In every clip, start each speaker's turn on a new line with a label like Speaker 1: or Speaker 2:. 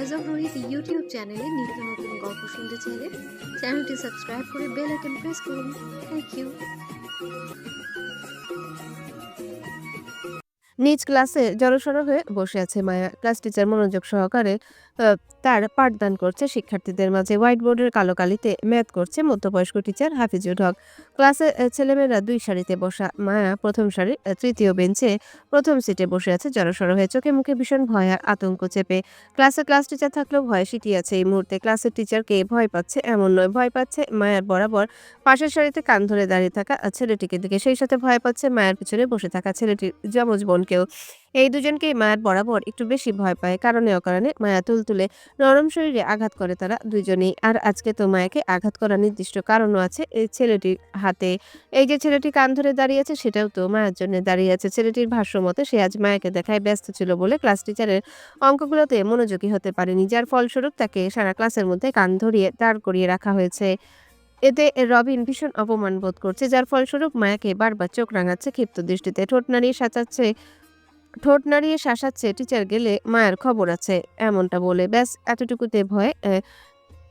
Speaker 1: Voice of Rohit YouTube চ্যানেলে নিত্য নতুন গল্প শুনতে চাইলে চ্যানেলটি সাবস্ক্রাইব করে বেল আইকন প্রেস করুন। Thank you.
Speaker 2: নিজ ক্লাসে জড়সড় হয়ে বসে আছে মায়া। ক্লাস টিচার মনোযোগ সহকারে তার পাঠদান করছে শিক্ষার্থীদের মাঝে। হোয়াইট বোর্ডের কালো কালিতে ম্যাথ করছে মধ্যবয়স্ক টিচার হাফিজুল হক। ক্লাসে ছেলেমেয়েরা দুই সারিতে বসা। মায়া প্রথম সারির তৃতীয় বেঞ্চে প্রথম সিটে বসে আছে জড়সড় হয়ে, চোখে মুখে ভীষণ ভয় আর আতঙ্ক চেপে। ক্লাস টিচার থাকলেও ভয়ে সিটিয়ে আছে এই মুহূর্তে। ক্লাসের টিচারকে ভয় পাচ্ছে এমন নয়, ভয় পাচ্ছে মায়ার বরাবর পাশের সারিতে কান ধরে দাঁড়িয়ে থাকা ছেলেটিকে দিকে, সেই সাথে ভয় পাচ্ছে মায়ের পিছনে বসে থাকা ছেলেটির যমজ বোনকেও। এই দুজনকেই মায়ের বরাবর একটু বেশি ভয় পায়, কারণে অকারণে মায়া তুলতুলে নরম শরীরে আঘাত করে তারা দুজনেই। আর আজকে তো মায়াকে আঘাত করার নির্দিষ্ট কারণও আছে এই ছেলেটির হাতে। এই যে ছেলেটি কান ধরে দাঁড়িয়ে আছে সেটাও তো মায়ের জন্য দাঁড়িয়ে আছে। ছেলেটির ভাষ্য মতে সে আজ মায়াকে দেখায় ব্যস্ত ছিল বলে ক্লাস টিচারের অঙ্কগুলোতে মনোযোগী হতে পারেনি, যার ফলস্বরূপ তাকে সারা ক্লাসের মধ্যে কান ধরিয়ে দাঁড় করিয়ে রাখা হয়েছে। এতে রবিন ভীষণ অপমান বোধ করছে, যার ফলস্বরূপ মায়াকে বারবার চোখ রাঙাচ্ছে ক্ষিপ্ত দৃষ্টিতে। ঠোঁট নাড়িয়ে শাসাচ্ছে টিচার গেলে মায়ের খবর আছে এমনটা বলে। ব্যাস এতটুকুতে ভয়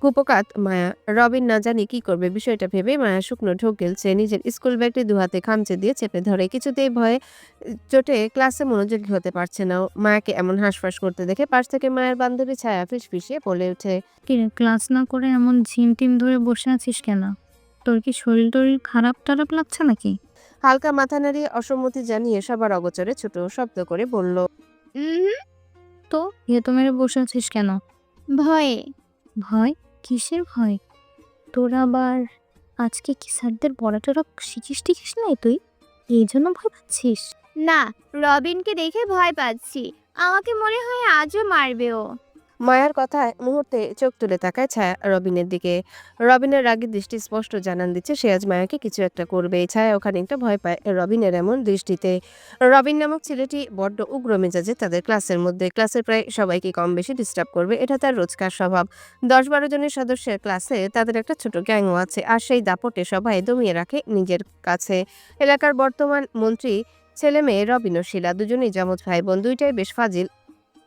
Speaker 2: কুপকাত মায়া। রবিন না জানি কি করবে বিষয়টা ভেবে মায়া শুকনো ঢোক গেলছে। নিজের স্কুল ব্যাগটি দুহাতে খামচে দিয়ে চেপে ধরে। কিছুতেই ভয়ে চোটে ক্লাসে মনোযোগী হতে পারছে না ও। মায়াকে এমন হাঁসফাঁস করতে দেখে পাশ থেকে মায়ের বান্ধবী ছায়া ফিসফিসিয়ে বলে ওঠে,
Speaker 3: কিরে, ক্লাস না করে এমন ঝিম টিম ধরে বসে আছিস কেন? তোর কি শরীর টরীর খারাপ টারাপ লাগছে নাকি?
Speaker 2: হালকা মাথা নাড়িয়ে অসম্মতি জানিয়ে সবার অগোচরে ছোট শব্দ করে বলল,
Speaker 3: তো তো মেরে বসে আছিস কেন?
Speaker 4: ভয়ে।
Speaker 3: ভয়? কিসের ভয়? তোর আবার আজকে কি স্যারদের পড়াটরা শিখিস টিখিস নাই তুই? এই জন্য ভয় পাচ্ছিস?
Speaker 4: না, রবিনকে দেখে ভয় পাচ্ছি। আমাকে মনে হয় আজও মারবে ও।
Speaker 2: মায়ার কথায় মুহূর্তে চোখ তুলে তাকায় ছায়া রবিনের দিকে। রবিনের রাগী দৃষ্টি স্পষ্ট জানান দিচ্ছে সে আজ মায়াকে কিছু একটা করবে। ছায়াও খানিকটা ভয় পায় রবিনের এমন দৃষ্টিতে। রবিন নামক ছেলেটি বড্ড উগ্র মেজাজে তাদের ক্লাসের মধ্যে। ক্লাসের প্রায় সবাইকে কম বেশি ডিস্টার্ব করবে, এটা তার রোজকার স্বভাব। 10-12 জনের সদস্যের ক্লাসে তাদের একটা ছোট গ্যাংও আছে, আর সেই দাপটে সবাই দমিয়ে রাখে নিজের কাছে। এলাকার বর্তমান মন্ত্রী ছেলে মেয়ে রবিন ও শিলা দুজনেই যমজ ভাই বোন, দুইটাই বেশ ফাজিল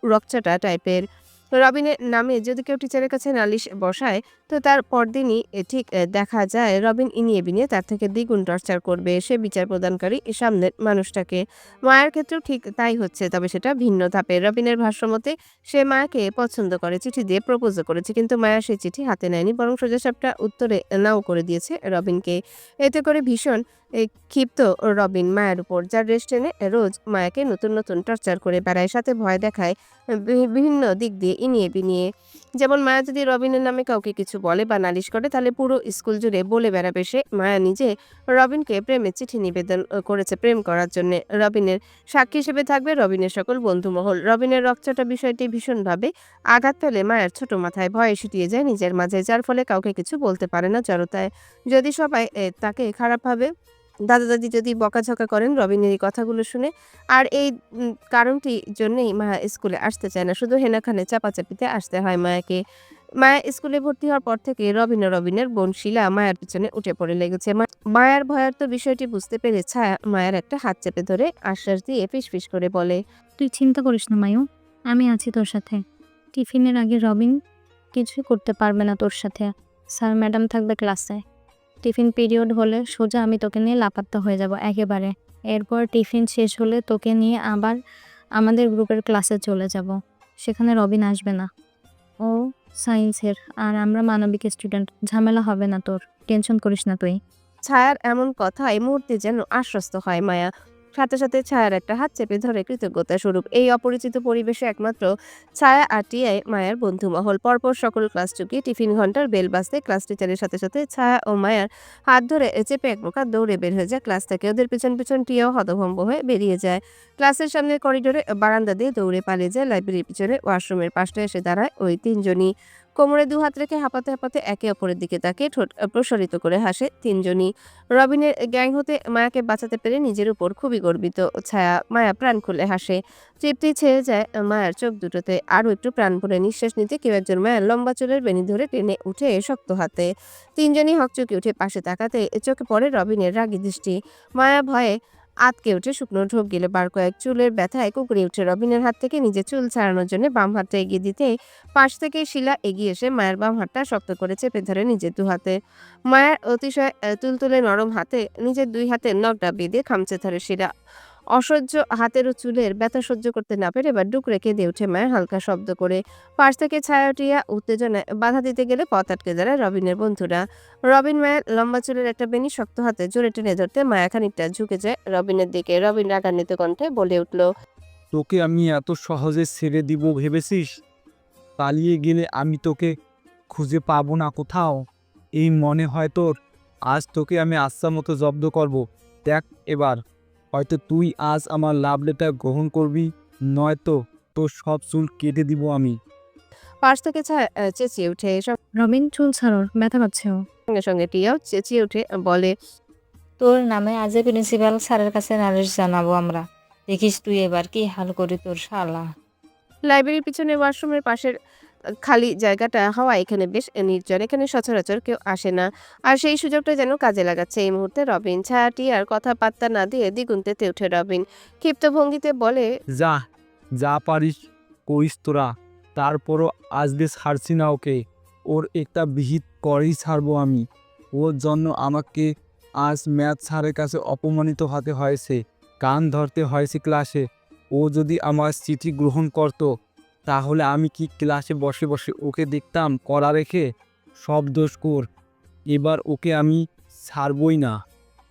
Speaker 2: রকচাটা টাইপের। রবিনের নামে যদি কেউ টিচারের কাছে নালিশ বসায় তো তার পরদিনই ঠিক দেখা যায় রবিন ইনিয়ে বিনিয়ে তার থেকে দ্বিগুণ টর্চার করবে সে বিচার প্রদানকারী সামনের মানুষটাকে। মায়ের ক্ষেত্রেও ঠিক তাই হচ্ছে, তবে সেটা ভিন্ন ধাপের। রবিনের ভাষ্যমতে সে মায়াকে পছন্দ করে, চিঠি দিয়ে প্রপোজও করেছে, কিন্তু মায়া সেই চিঠি হাতে নেয়নি, বরং সোজাসাপটা উত্তরে নাও করে দিয়েছে রবিনকে। এতে করে ভীষণ ক্ষিপ্ত রবিন মায়ের উপর, যার রেস্ট টেনে রোজ মায়াকে নতুন নতুন টর্চার করে বেড়ায়, সাথে ভয় দেখায় বিভিন্ন দিক দিয়ে ইনিয়ে বিনিয়ে। যেমন মায়া যদি রবিনের নামে কাউকে কিছু বলে বা নালিশ করে তাহলে পুরো স্কুল জুড়ে বলে বেড়াবে সে মায়া নিজে রবিনকে প্রেমের চিঠি নিবেদন করেছে প্রেম করার জন্য। রবিনের সাক্ষী হিসেবে থাকবে রবিনের সকল বন্ধুমহল। রবিনের রকচটা বিষয়টি ভীষণভাবে আঘাত পেলে মায়ের ছোট মাথায় ভয়ে সিটিয়ে যায় নিজের মাঝে, যার ফলে কাউকে কিছু বলতে পারে না জড়তায়। যদি সবাই তাকে খারাপভাবে দাদা দাদি যদি বকাঝকা করেন রবিনের এই কথাগুলো শুনে। আর এই কারণটি জন্যই মায়া স্কুলে আসতে চায় না, শুধু হেনাখানে চাপাচাপিতে আসতে হয় মায়াকে। মায়া স্কুলে ভর্তি হওয়ার পর থেকে রবিনের বোন শিলা মায়ের পিছনে উঠে পড়ে লেগেছে। মায়ার ভয়ার্ত বিষয়টি বুঝতে পেরে ছায়া মায়ের একটা হাত চেপে ধরে আশ্বাস দিয়ে ফিসফিস করে বলে,
Speaker 3: তুই চিন্তা করিস না মায়ু, আমি আছি তোর সাথে। টিফিনের আগে রবিন কিছুই করতে পারবে না তোর সাথে। স্যার ম্যাডাম থাকবে ক্লাসে। টিফিন পিরিয়ড হলে সোজা আমি তোকে নিয়ে লাপাত্তা হয়ে যাব একেবারে। এরপর টিফিন শেষ হলে তোকে নিয়ে আবার আমাদের গ্রুপের ক্লাসে চলে যাব। সেখানে রবিন আসবে না, ও সায়েন্সের আর আমরা মানবিক স্টুডেন্ট। ঝামেলা হবে না তোর, টেনশন করিস না তুই।
Speaker 2: ছায়ার এমন কথা এই মুহূর্তে যেন আশ্বস্ত হয় মায়া। সাথে সাথে ছায়ার একটা হাত চেপে ধরে কৃতজ্ঞতা স্বরূপ। এই অপরিচিত পরিবেশে একমাত্র ছায়া আর টিআই মায়ার বন্ধুমহল। পরপর সকল ক্লাস চুকিয়ে টিফিন ঘন্টার বেল বাজতে ক্লাস টিচারের সাথে সাথে ছায়া ও মায়ার হাত ধরে চেপে এক প্রকার দৌড়ে বের হয়ে যায় ক্লাস থেকে। ওদের পিছন পিছন টিয়াও হতভম্ব হয়ে বেরিয়ে যায়। ক্লাসের সামনের করিডোরে বারান্দা দিয়ে দৌড়ে পালিয়ে যায় লাইব্রেরির পিছনে ওয়াশরুমের পাশে এসে দাঁড়ায় ওই তিনজনই। কোমরে দুহাত রেখে হাঁপাতে হাঁপাতে একে অপরের দিকে তাকিয়ে ঠোঁট প্রসারিত করে হাসে তিনজনই। রবিনের গ্যাং হতে মায়াকে বাঁচাতে পেরে নিজের উপর খুবই গর্বিত মায়া প্রাণ খুলে হাসে। তৃপ্তি ছেয়ে যায় মায়ার চোখ দুটোতে। আরও একটু প্রাণ ভরে নিঃশ্বাস নিতে কেউ একজন মায়ের লম্বা চুলের বেনি ধরে টেনে উঠে শক্ত হাতে। তিনজনই হকচকে উঠে পাশে তাকাতে চোখে পড়ে রবিনের রাগী দৃষ্টি। মায়া ভয়ে আতকে উঠে শুকনো ঢোক গেলে বার কয়েক চুলের ব্যথায় কুঁকড়ে উঠে রবিনের হাত থেকে নিজের চুল ছাড়ানোর জন্য বাম হাতটা এগিয়ে দিতে পাশ থেকে শিলা এগিয়ে এসে মায়ের বাম হাতটা শক্ত করে চেপে ধরে নিজের দু হাতে। মায়ের অতিশয় তুলতুলে নরম হাতে নিজের দুই হাতের নখটা বেঁধে খামচে ধরে শিলা। অসহ্য হাতের ও চুলের ব্যথা সহ্য করতে না পেরে এবার ডুকরে কেঁদে উঠে মায়ের হালকা শব্দ করে। পাশ থেকে ছায়াটিয়া উত্তেজনায় বাধা দিতে গেলে পথ আটকে দাঁড়ায় রবিনের বন্ধুরা। রবিন মায়ের লম্বা চুলের একটা বেনি শক্ত হাতে জোরে টেনে ধরতে মায়া খানিকটা ঝুঁকে যায় রবিনের দিকে। রবিন রাগান্বিত কণ্ঠে বলে উঠল,
Speaker 5: তোকে আমি এত সহজে ছেড়ে দিব ভেবেছিস? পালিয়ে গেলে আমি তোকে খুঁজে পাবো না কোথাও, এই মনে হয় তোর? আজ তোকে আমি আচ্ছা মতো জব্দ করব। দেখ এবার, হয়তো তুই আজ আমার লাভ লেটার গ্রহণ করবি, নয়তো তোর সব চুল কেটে দিব আমি।
Speaker 2: পাশ থেকে ছায়া চেঁচিয়ে উঠে।
Speaker 3: রবিন চুল ছাড়োর, ব্যথা পাচ্ছে ও।
Speaker 2: সঙ্গে সঙ্গে টিয়াও চেঁচিয়ে উঠে বলে,
Speaker 6: তোর নামে আজই প্রিন্সিপাল স্যারের কাছে নালিশ জানাবো আমরা। দেখিস তুই এবার কি হাল করি তোর শালা।
Speaker 2: লাইব্রেরির পিছনে ওয়াশরুমের পাশের খালি জায়গাটা হওয়া এখানে বেশ নির্জন। এখানে সচরাচর কেউ আসে না। আর সেই সুযোগটা যেন কাজে লাগাচ্ছে এই মুহূর্তে রবিন। ছায়াটি আর কথা পাত্তা না দিয়ে দ্বিগুণ তেতে উঠে রবিন। ক্ষিপ্ত ভঙ্গিতে বলে,
Speaker 5: যা যা পারিস করিস তোরা, তারপরও আজকে ছাড়ছি না ওকে। ওর একটা বিহিত করেই ছাড়বো আমি। ওর জন্য আমাকে আজ ম্যাথ স্যারের কাছে অপমানিত হতে হয়েছে, কান ধরতে হয়েছে ক্লাসে। ও যদি আমার চিঠি গ্রহণ করত, তাহলে আমি কি ক্লাসে বসে বসে ওকে দেখতাম কড়া রেখে? সব দোষ কর, এবার ওকে আমি ছাড়বই না।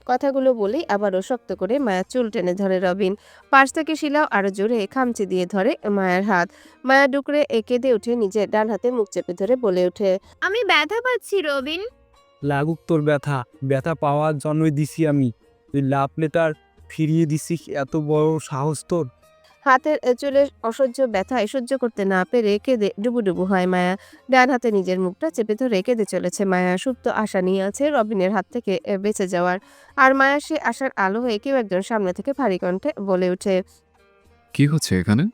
Speaker 2: কথাগুলো বলেই আবারও শক্ত করে মায়ার চুল টেনে ধরে রবিন। পাশ থেকে শিলাও আরো জোরে খামচে দিয়ে ধরে মায়ের হাত। মায়া ডুকরে কেঁদে উঠে নিজের ডান হাতে মুখ চেপে ধরে বলে ওঠে,
Speaker 4: আমি ব্যথা পাচ্ছি রবিন।
Speaker 5: লাগুক তোর ব্যথা, ব্যথা পাওয়ার জন্যই দিছি আমি। তুই লাভ লেটার ফিরিয়ে দিছিস, এত বড় সাহস তোর?
Speaker 2: হাতের চুলের অসহ্য ব্যথায় সহ্য করতে না পেরে কেঁদে ডুবুডুবু হয় মায়া। ডান হাতে নিজের মুখটা চেপে ধরে কেঁদে চলেছে মায়া। সুপ্ত আশা নিয়ে আছে রবিনের হাত থেকে বেঁচে যাওয়ার। আর মায়া সে আশার আলো হয়ে কেউ একজন সামনে থেকে ভারী কণ্ঠে বলে ওঠে।
Speaker 7: কি হচ্ছে এখানে?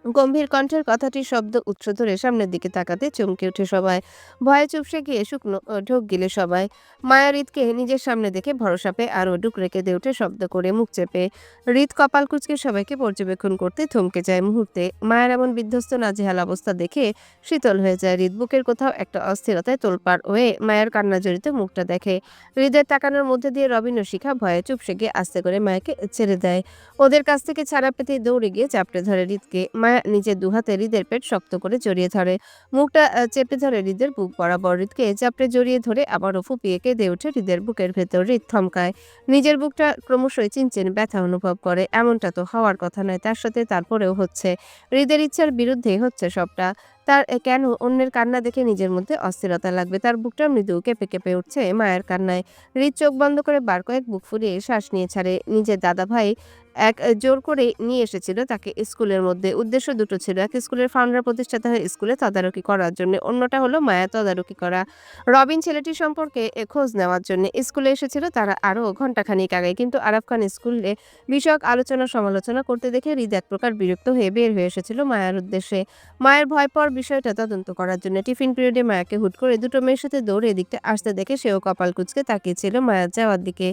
Speaker 2: গম্ভীর কণ্ঠের কথাটির শব্দ উৎস ধরে সামনের দিকে তাকাতে চমকে ওঠে সবাই। ভয়ে চুপসে গিয়ে শুকনো ঢোক গিলে সবাই। মায়া হৃদকে নিজের সামনে দেখে ভরসা পেয়ে আরও ডুকরে কেঁদে ওঠে শব্দ করে মুখ চেপে। হৃদ কপাল কুঁচকে সবাইকে পর্যবেক্ষণ করতে থমকে যায় মুহূর্তে। মায়ের এমন বিধ্বস্ত নাজেহাল অবস্থা দেখে শীতল হয়ে যায় হৃদ। বুকের কোথাও একটা অস্থিরতায় তোলপাড় হয়ে মায়ের কান্না জড়িত মুখটা দেখে। হৃদের তাকানোর মধ্যে দিয়ে রবিন ও শিখা ভয়ে চুপসে গিয়ে আস্তে করে মায়াকে ছেড়ে দেয়। ওদের কাছ থেকে ছাড়া পেতে দৌড়ে গিয়ে চাপড়ে ধরে হৃদকে। মায়া নিজের দুহাতে হৃদের পেট শক্ত করে জড়িয়ে ধরে। মুখটা চেপে ধরে হৃদের বুক বরাবর। হৃদকে চাপড়ে জড়িয়ে ধরে আবারও ফুপিয়ে কেঁদে ওঠে হৃদের বুকের ভেতর। হৃদ থমকায়। নিজের বুকটা ক্রমশই চিনচিন ব্যথা অনুভব করে। এমনটা তো হওয়ার কথা নয়, তার সাথে তারপরেও হচ্ছে। হৃদের ইচ্ছার বিরুদ্ধে হচ্ছে সবটা। তার কেন অন্যের কান্না দেখে নিজের মধ্যে অস্থিরতা লাগবে? তার বুকটা মৃদু কেঁপে কেঁপে উঠছে মায়ের কান্নায়। হৃদ চোখ বন্ধ করে বার কয়েক বুক ফুলিয়ে শ্বাস নিয়ে ছাড়ে। নিজের দাদা ভাই এক জোর করে নিয়ে এসেছিল তাকে স্কুলের মধ্যে। উদ্দেশ্য দুটো ছিল, এক স্কুলের ফাউন্ডার প্রতিষ্ঠাতা হয়ে স্কুলে তদারকি করার জন্য, অন্যটা হলো মায়া তদারকি করা। রবিন ছেলেটির সম্পর্কে খোঁজ নেওয়ার জন্য স্কুলে এসেছিল তারা আরও ঘণ্টাখানিক আগে। কিন্তু আরাফ খান স্কুলে বিষয়ক আলোচনা সমালোচনা করতে দেখে হৃদ এক প্রকার বিরক্ত হয়ে বের হয়ে এসেছিল মায়ার উদ্দেশ্যে। মায়ের ভয় পাওয়ার বিষয়টা তদন্ত করার জন্য। টিফিন পিরিয়ডে মায়াকে হুট করে দুটো মেয়ের সাথে দৌড়ে এদিকটা আসতে দেখে সেও কপাল কুঁচকে তাকিয়েছিল মায়ার যাওয়ার দিকে।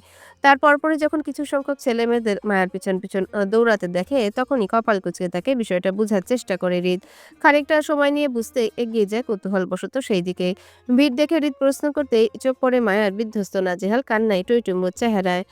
Speaker 2: তার পরপরই যখন কিছু সংখ্যক ছেলে মেয়েদের মায়ের পিছন পিছন দৌড়াতে দেখে, তখনই কপাল কুঁচকে তাকে বিষয়টা বোঝার চেষ্টা করে হৃদ। খানিকটা সময় নিয়ে বুঝতে এগিয়ে যায় কৌতূহলবশত সেই দিকে। ভিড় দেখে হৃদ প্রশ্ন করতেই চোখ পড়ে মায়ার বিধ্বস্ত নাজেহাল কান্নায় টইটুম্বুর চেহারায়।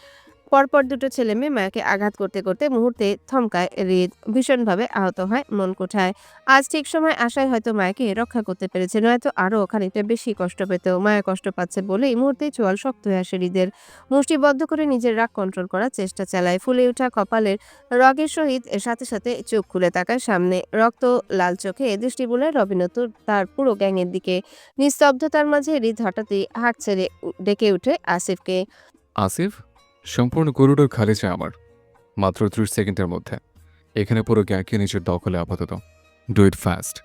Speaker 2: পরপর দুটো ছেলে মেয়ে মায়াকে আঘাত করতে করতে মুহূর্তে থমকায় হৃদ। ভীষণভাবে আহত হয় মন কোঠায়। আজ ঠিক সময় আশায় হয়তো মায়াকে রক্ষা করতে পেরেছে, নয়তো আরও খানিকটা বেশি কষ্ট পেত। মায়া কষ্ট পাচ্ছে বলেই মুহূর্তেই চোয়াল শক্ত হয়ে আসে হৃদের। মুষ্টিবদ্ধ করে নিজের রাগ কন্ট্রোল করার চেষ্টা চালায়। ফুলে ওঠা কপালের রগের সহিত সাথে সাথে চোখ খুলে তাকায় সামনে। রক্ত লাল চোখে দৃষ্টি বুলায় রবিনত তার পুরো গ্যাংয়ের দিকে। নিস্তব্ধতার মাঝে হৃদ হঠাৎই হাঁক ছেড়ে ডেকে উঠে আসিফকে।
Speaker 7: আসিফ, সম্পূর্ণ করিডোর খালি চাই আমার, মাত্র 30 সেকেন্ডের মধ্যে। এখানে পুরো গ্যাংকে নিজের দখলে আপাতত। Do it fast.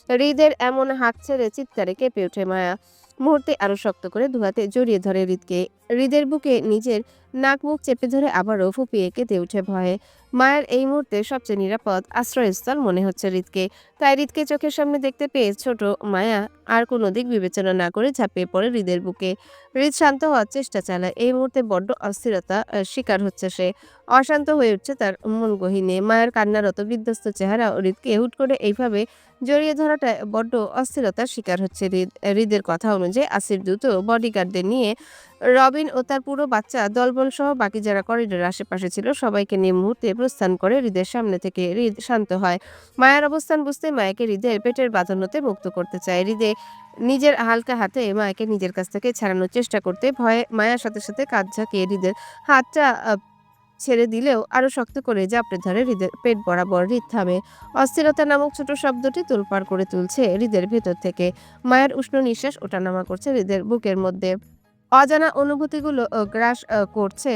Speaker 2: হৃদের এমন হাঁক ছেড়ে চিৎকারে কেঁপে ওঠে মায়া। মুহূর্তে আরো শক্ত করে দুহাতে জড়িয়ে ধরে হৃদকে। হৃদের বুকে নিজের নাক মুখ চেপে ধরে আবারও ফুপিয়ে কেঁদে উঠে ভয়ে। মায়ের এই মুহূর্তে সবচেয়ে নিরাপদ আশ্রয়স্থল মনে হচ্ছে হৃদকে। তাই হৃদকে চোখের সামনে দেখতে পেয়ে ছোট মায়া আর কোনো দিক বিবেচনা না করে ঝাঁপিয়ে পড়ে হৃদের বুকে। হৃদ শান্ত হওয়ার চেষ্টা চালায়। এই মুহূর্তে বড্ড অস্থিরতা শিকার হচ্ছে সে। অশান্ত হয়ে উঠছে তার মন গহীনে। মায়ের কান্নারত বিধ্বস্ত চেহারা হৃদকে হুট করে এইভাবে জড়িয়ে ধরাটা বড্ড অস্থিরতার শিকার হচ্ছে হৃদ। হৃদের কথা অনুযায়ী আসির দ্রুত বডিগার্ডদের নিয়ে রবিন ও তার পুরো বাচ্চা দলবল সহ বাকি যারা করিডোর আশেপাশে ছিল সবাইকে নিয়ে মুহূর্তে প্রস্থান করে হৃদের সামনে থেকে। হৃদ শান্ত হয়। মায়ের অবস্থান বুঝতে মায়াকে হৃদের পেটের বাঁধনতে মুক্ত করতে চায়। হৃদে নিজের হালকা হাতে মায়াকে নিজের কাছ থেকে ছাড়ানোর চেষ্টা করতে ভয়ে মায়ার সাথে সাথে কাঁধ ঝাঁকিয়ে হৃদের হাতটা ছেড়ে দিলেও আরো শক্ত করে জাপড়ে ধরে হৃদের পেট বরাবর। হৃদ থামে। অস্থিরতা নামক ছোট শব্দটি তোলপাড় করে তুলছে হৃদের ভেতর থেকে। মায়ের উষ্ণ নিঃশ্বাস ওঠানামা করছে হৃদের বুকের মধ্যে। অজানা অনুভূতিগুলো গ্রাস করছে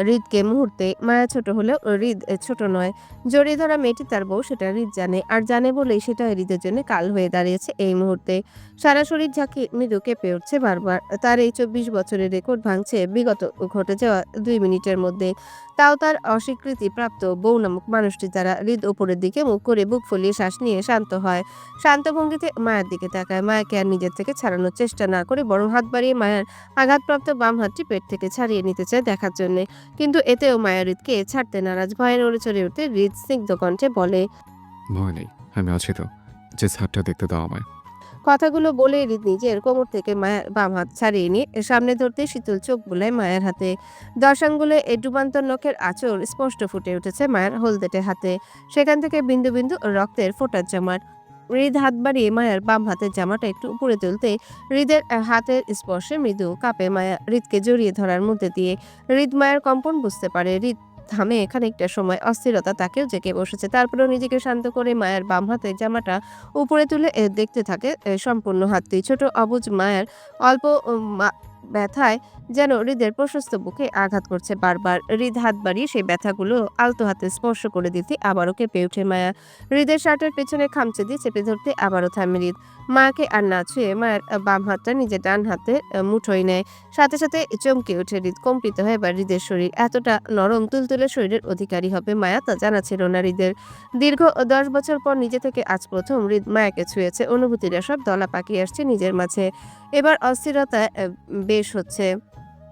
Speaker 2: হৃদকে মুহূর্তে। মায়া ছোট হলেও হৃদ ছোট নয়। জড়িয়ে ধরা মেয়েটি তার বউ সেটা হৃদ জানে, আর জানে বলেই সেটা হৃদের জন্য কাল হয়ে দাঁড়িয়েছে এই মুহূর্তে। সারা শরীর ঝাঁকি মৃদু কেঁপে উঠছে বারবার। তার এই 24 বছরের রেকর্ড ভাঙছে বিগত ঘটে যাওয়া 2 মিনিটের মধ্যে। তাও তার অস্বীকৃতি প্রাপ্ত বউ নামক মানুষটি দ্বারা। হৃদ উপরের দিকে মুখ করে বুক ফুলিয়ে শ্বাস নিয়ে শান্ত হয়। শান্ত ভঙ্গিতে মায়ের দিকে তাকায়। মায়াকে আর নিজের থেকে ছাড়ানোর চেষ্টা না করে বরং হাত বাড়িয়ে মায়ের আঘাতপ্রাপ্ত বাম হাতটি পেট থেকে ছাড়িয়ে নিতে চায় দেখার জন্য। কিন্তু এতেও মায়া হৃদকে ছাড়তে নারাজ। ভয়ে নড়ে চড়ে উঠে হৃদ স্নিগ্ধ কণ্ঠে বলে,
Speaker 7: ভয় নেই, আমি আছি তো, যে ছাদটা দেখতে দাও আমায়।
Speaker 2: কথাগুলো বলে হৃদ নিজের কোমর থেকে মায়ের বাম হাত ছাড়িয়ে নিয়ে সামনে ধরতে শীতল চোখ বুলায় মায়ের হাতে। দর্শাঙ্গুলে এই ডুবান্তর নখের আঁচড় স্পষ্ট ফুটে উঠেছে মায়ের হলদেটে হাতে। সেখান থেকে বিন্দু বিন্দু রক্তের ফোঁটার জমাট। হৃদ হাত বাড়িয়ে মায়ের বাম হাতের জামাটা একটু উপরে তুলতে হৃদের হাতের স্পর্শে মৃদু কাঁপে মায়া হৃদকে জড়িয়ে ধরার মধ্যে দিয়ে। হৃদ মায়ের কম্পন বুঝতে পারে। হৃদ থামে খানিকটা সময়। অস্থিরতা তাকেও জেঁকে বসেছে। তারপরেও নিজেকে শান্ত করে মায়ের বাম হাতের জামাটা উপরে তুলে দেখতে থাকে সম্পূর্ণ হাতটি। ছোট অবুজ মায়ের অল্প ব্যথায় যেন হৃদের প্রশস্ত বুকে আঘাত করছে বারবার। হৃদ হাত বাড়িয়ে সেই ব্যথাগুলো আলতো হাতে স্পর্শ করে দিতে আবারও কেঁপে ওঠে মায়া। হৃদের শার্টের পেছনে খামচে দিয়ে চেপে ধরতে আবারও থামে হৃদ। মাকে আর না ছুঁয়ে মায়ের বাম হাতটা নিজের ডান হাতে মুঠোয় নেয়। সাথে সাথে চমকে ওঠে হৃদ। কম্পিত হয় এবার হৃদের শরীর। এতটা নরম তুলতুলে শরীরের অধিকারী হবে মায়া তা জানা ছিল না হৃদের। দীর্ঘ 10 বছর পর নিজে থেকে আজ প্রথম হৃদ মায়াকে ছুঁয়েছে। অনুভূতিরা সব দলা পাকিয়ে আসছে নিজের মাঝে। এবার অস্থিরতায় বেশ হচ্ছে,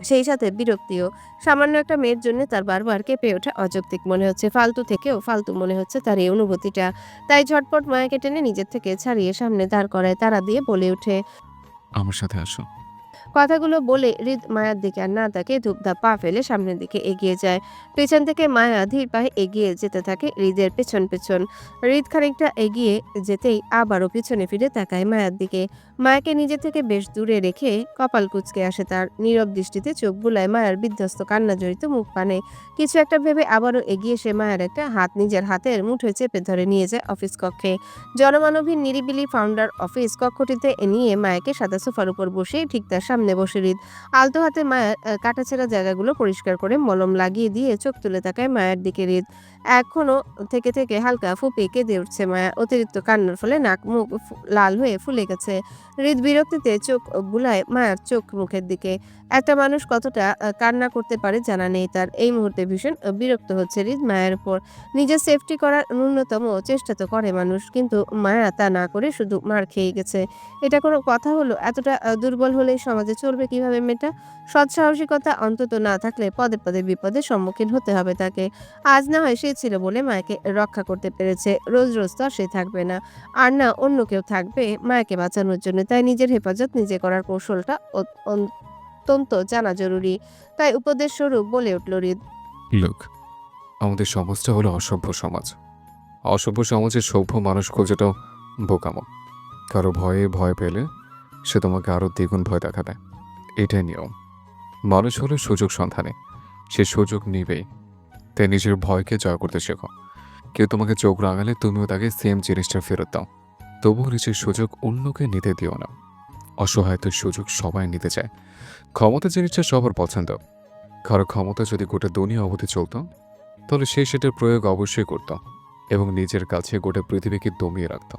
Speaker 2: সেই সাথে বিরক্তিও। সামান্য একটা মেয়ের জন্য তার বারবার কেঁপে ওঠা অযৌক্তিক মনে হচ্ছে। ফালতু থেকেও ফালতু মনে হচ্ছে তার এই অনুভূতিটা। তাই ঝটপট মায়াকে টেনে নিজের থেকে ছাড়িয়ে সামনে দাঁড় করায়, তারা দিয়ে বলে ওঠে,
Speaker 7: আমার সাথে আসো।
Speaker 2: কথাগুলো বলে হৃদ মায়ার দিকে আর না তাকে ধূপধাপ পা ফেলে সামনের দিকে এগিয়ে যায়। পেছন থেকে মায়া ধীর পায়ে এগিয়ে যেতে থাকে হৃদের পেছন পেছন। হৃদ খানিকটা এগিয়ে যেতেই আবারও পিছনে ফিরে তাকায় মায়ার দিকে। মায়াকে নিজে থেকে বেশ দূরে রেখে কপাল কুঁচকে আসে তার। নীরব দৃষ্টিতে চোখ বুলায় মায়ার বিধ্বস্ত কান্না জড়িত মুখ পানে। কিছু একটা ভেবে আবারও এগিয়ে সে মায়ের একটা হাত নিজের হাতের মুঠোয় চেপে ধরে নিয়ে যায় অফিস কক্ষে। জনমানবহীন নিরিবিলি ফাউন্ডার অফিস কক্ষটিতে নিয়ে মায়াকে সাদা সোফার উপর বসে ঠিক তার সামনে বসে হৃদ আলতো হাতে মায়ের কাটাছেঁড়া জায়গাগুলো পরিষ্কার করে মলম লাগিয়ে দিয়ে চোখ তুলে তাকায় মায়ের দিকে। হৃদ এখনো থেকে থেকে হালকা ফুঁপিয়ে কেঁদে উঠছে মায়া। অতিরিক্ত কান্নার ফলে নাক মুখ লাল হয়ে ফুলে গেছে। হৃদ বিরক্তিতে চোখ বুলায় মায়ের চোখ মুখের দিকে। একটা মানুষ কতটা কান্না করতে পারে জানা নেই তার। এই মুহূর্তে ভীষণ বিরক্ত হচ্ছে হৃদ মায়ের উপর। নিজের সেফটি করার ন্যূনতম চেষ্টা তো করে মানুষ, কিন্তু মায়া তা না করে শুধু মার খেয়ে গেছে। এটা কোনো কথা হলো? এতটা দুর্বল হলেই সমাজে চলবে কিভাবে মেয়েটা? সৎসাহসিকতা অন্তত না থাকলে পদে পদে বিপদের সম্মুখীন হতে হবে তাকে। আজ না হয় সে ছিল বলে মায়াকে রক্ষা করতে পেরেছে, রোজ রোজ তো আর সে থাকবে না, আর না অন্য কেউ থাকবে মায়াকে বাঁচানোর জন্য। তাই নিজের হেফাজত নিজে করার কৌশলটা অত্যন্ত জানা জরুরি। তাই উপদেশ স্বরূপ বলে উঠল হৃদ,
Speaker 7: লোক, আমাদের সমাজটা হলো অসভ্য সমাজ। অসভ্য সমাজের সভ্য মানুষ খোঁজাটাও বোকামো। কারো ভয়ে ভয় পেলে সে তোমাকে আরও দ্বিগুণ ভয় দেখাবে। এটাই নিয়ম। মানুষ হলো সুযোগ সন্ধানে, সে সুযোগ নিবেই। তাই নিজের ভয়কে জয় করতে শেখো। কেউ তোমাকে চোখ রাঙালে তুমিও তাকে সেম জিনিসটা ফেরত দাও। তবুও নিজের সুযোগ অন্যকে নিতে দিও না। অসহায়তার সুযোগ সবাই নিতে চায়। ক্ষমতা জিনিসটা সবার পছন্দ। কারো ক্ষমতা যদি গোটা দুনিয়া অবধি চলতো, তাহলে সে সেটার প্রয়োগ অবশ্যই করত এবং নিজের কাছে গোটা পৃথিবীকে দমিয়ে রাখত।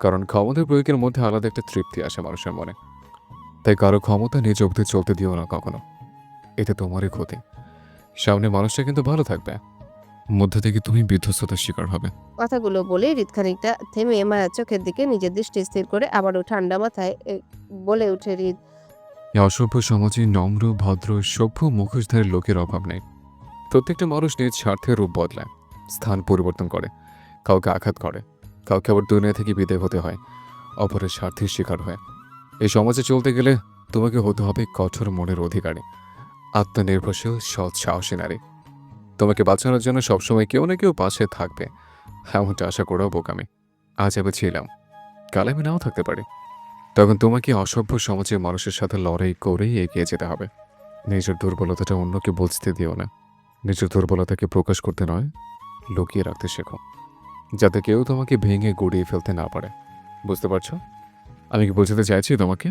Speaker 7: কারণ ক্ষমতার প্রয়োগের মধ্যে আলাদা একটা তৃপ্তি আসে মানুষের মনে। তাই কারো ক্ষমতা নিজ অবধি চলতে দিও না কখনো। এতে তোমারই ক্ষতি। সামনে মানুষটা কিন্তু ভালো থাকবে, মধ্যে থেকে তুমি বিধ্বস্ততার শিকার হবে।
Speaker 2: কথাগুলো বলে হৃদ খানিকটা থেমে মায়ার চোখের দিকে নিজের দৃষ্টি স্থির করে আবারও ঠান্ডা মাথায় বলে উঠে হৃদ।
Speaker 7: এই অসভ্য সমাজে নম্র, ভদ্র, সভ্য, মুখোশধারী লোকের অভাব নেই। প্রত্যেকটা মানুষ নিজ স্বার্থের রূপ বদলায়, স্থান পরিবর্তন করে, কাউকে আঘাত করে, কাউকে আবার দুনিয়া থেকে বিদায় হতে হয় অপরের স্বার্থের শিকার হয়। এই সমাজে চলতে গেলে তোমাকে হতে হবে কঠোর মনের অধিকারী, আত্মনির্ভরশীল, সৎ, সাহসী নারী। তোমাকে বাঁচানোর জন্য সবসময় কেউ না কেউ পাশে থাকবে, এমনটা আশা করাও বোকামি। আজ আমি ছিলাম, কাল আমি নাও থাকতে পারি। তখন তোমাকে অসভ্য সমাজের মানুষের সাথে লড়াই করেই এগিয়ে যেতে হবে। নিজের দুর্বলতাটা অন্যকে বুঝতে দিও না। নিজের দুর্বলতাকে প্রকাশ করতে নয়, লুকিয়ে রাখতে শেখো, যাতে কেউ তোমাকে ভেঙে গুড়িয়ে ফেলতে না পারে। বুঝতে পারছো আমি কি বোঝাতে চাইছি তোমাকে?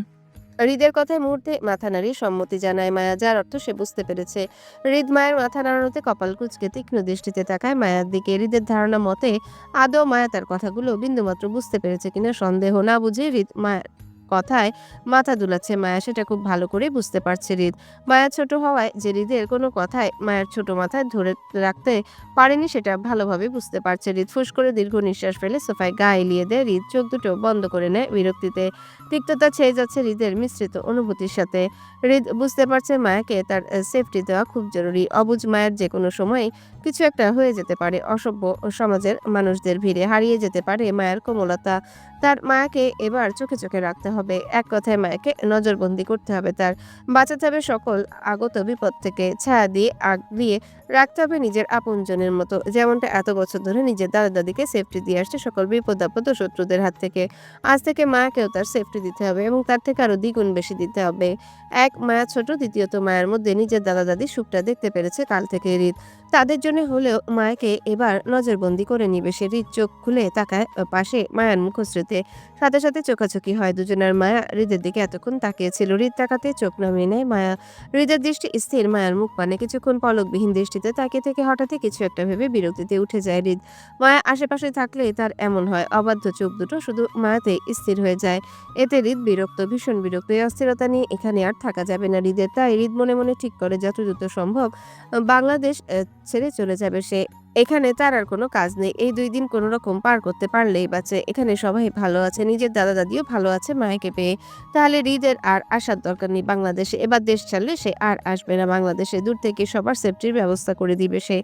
Speaker 2: হৃদের কথায় মুহূর্তে মাথা নাড়িয়ে সম্মতি জানায় মায়া, যার অর্থ সে বুঝতে পেরেছে। হৃদ মায়ের মাথা নাড়ানোতে কপাল কুঁচকে তীক্ষ্ণ দৃষ্টিতে তাকায় মায়ার দিকে। হৃদের ধারণা মতে আদৌ মায়া তার কথাগুলো বিন্দুমাত্র বুঝতে পেরেছে কিনা সন্দেহ। না বুঝে হৃদ মায়ের কথায় মাথা দুলাচ্ছে মায়া, সেটা খুব ভালো করে বুঝতে পারছে হৃদ। মায়া ছোট হওয়ায় যে হৃদের কোনো কথায় মায়ের ছোট মাথায় ধরে রাখতে পারেনি সেটা ভালোভাবে বুঝতে পারছে হৃদ। ফুস করে দীর্ঘ নিঃশ্বাস ফেলে সোফায় গা এলিয়ে দেয় হৃদ। চোখ দুটো বন্ধ করে নেয় বিরক্তিতে। তিক্ততা ছেয়ে যাচ্ছে হৃদের মিশ্রিত অনুভূতির সাথে। হৃদ বুঝতে পারছে মায়াকে তার সেফটি দেওয়া খুব জরুরি। অবুঝ মায়ের যে কোনো সময় কিছু একটা হয়ে যেতে পারে। অসভ্য সমাজের মানুষদের ভিড়ে হারিয়ে যেতে পারে মায়ের কোমলতা। তার মায়াকে এবার চোখে চোখে রাখতে হবে। এক কথায় মায়াকে নজরবন্দি করতে হবে, তার বাঁচাতে হবে সকল আগত বিপদ থেকে। ছায়া দিয়ে আগলিয়ে রাখতে হবে নিজের আপনজনের মতো, যেমনটা এত বছর ধরে নিজের দাদা দাদিকে সেফটি দিয়ে আসছে সকল বিপদ আপদ ও শত্রুদের হাত থেকে। আজ থেকে মায়াকেও তার সেফটি দিতে হবে এবং তার থেকে আরো দ্বিগুণ বেশি দিতে হবে। এক, মায়া ছোট, দ্বিতীয়ত মায়ের মধ্যে নিজের দাদা দাদি সুখটা দেখতে পেরেছে কাল থেকে হৃদ। তাদের জন্য হলেও মায়াকে এবার নজরবন্দি করে নিবে সে। হৃদ চোখ খুলে তাকায় পাশে মায়ার মুখশ্রীতে। সাথে সাথে চোখাচোখি হয় দুজনের। মায়া হৃদের দিকে এতক্ষণ তাকিয়েছিল। হৃদ তাকাতে চোখ নামিয়ে নেয় মায়া। হৃদের দৃষ্টি স্থির মায়ার মুখ পানে। কিছুক্ষণ পলকবিহীন দৃষ্টিতে তাকিয়ে থেকে হঠাৎই কিছু একটা ভেবে বিরক্তিতে উঠে যায় হৃদ। মায়া আশেপাশে থাকলে তার এমন হয়, অবাধ্য চোখ দুটো শুধু মায়াতে স্থির হয়ে যায়। এতে হৃদ বিরক্ত, ভীষণ বিরক্ত। এই অস্থিরতা নিয়ে এখানে আর থাকা যাবে না হৃদের। তাই হৃদ মনে মনে ঠিক করে যত দ্রুত সম্ভব বাংলাদেশ ছেড়ে চলে যাবে সে। এখানে তার আর কোনো কাজ নেই। এই 2 দিন কোনো রকম পার করতে পারলেই বাঁচে। এখানে সবাই ভালো আছে, নিজের দাদা দাদিও ভালো আছে মায়াকে পেয়ে। তাহলে হৃদের আর আসার দরকার নেই বাংলাদেশে। এবার দেশ ছাড়লে সে আর আসবে না বাংলাদেশে। দূর থেকে সবার সেফটির ব্যবস্থা করে দিবে সে।